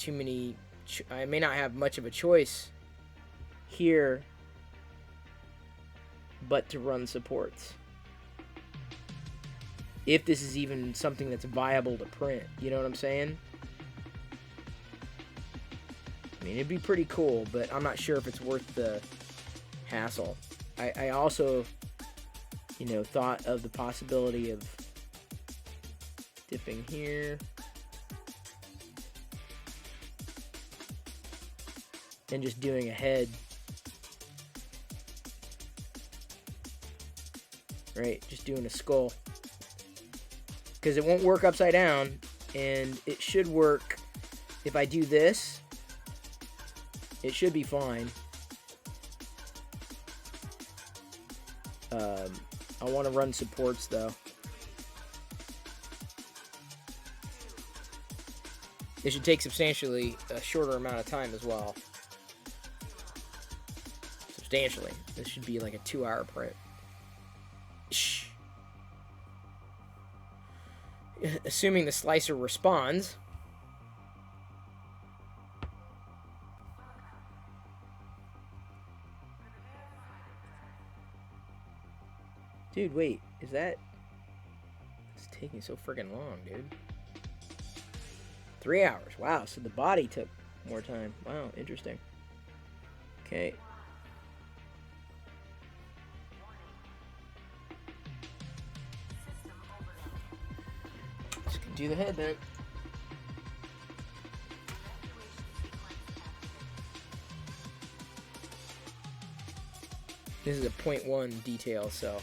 I may not have much of a choice here but to run supports. If this is even something that's viable to print, you know what I'm saying? I mean, it'd be pretty cool, but I'm not sure if it's worth the hassle. I also, you know, thought of the possibility of dipping here and just doing a head. Right, just doing a skull. Because it won't work upside down, and it should work if I do this. It should be fine. I want to run supports though. It should take substantially a shorter amount of time as well. Substantially. This should be like a 2-hour print. Shh. Assuming the slicer responds. Dude, wait, is that... It's taking so friggin' long, dude. 3 hours, wow, so the body took more time. Wow, interesting. Okay. Just gonna do the head then. This is a 0.1 detail, so...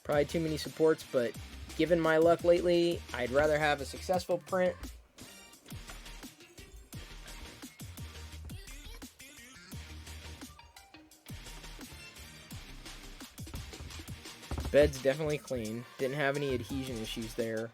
Probably too many supports, but given my luck lately, I'd rather have a successful print. Bed's definitely clean. Didn't have any adhesion issues there.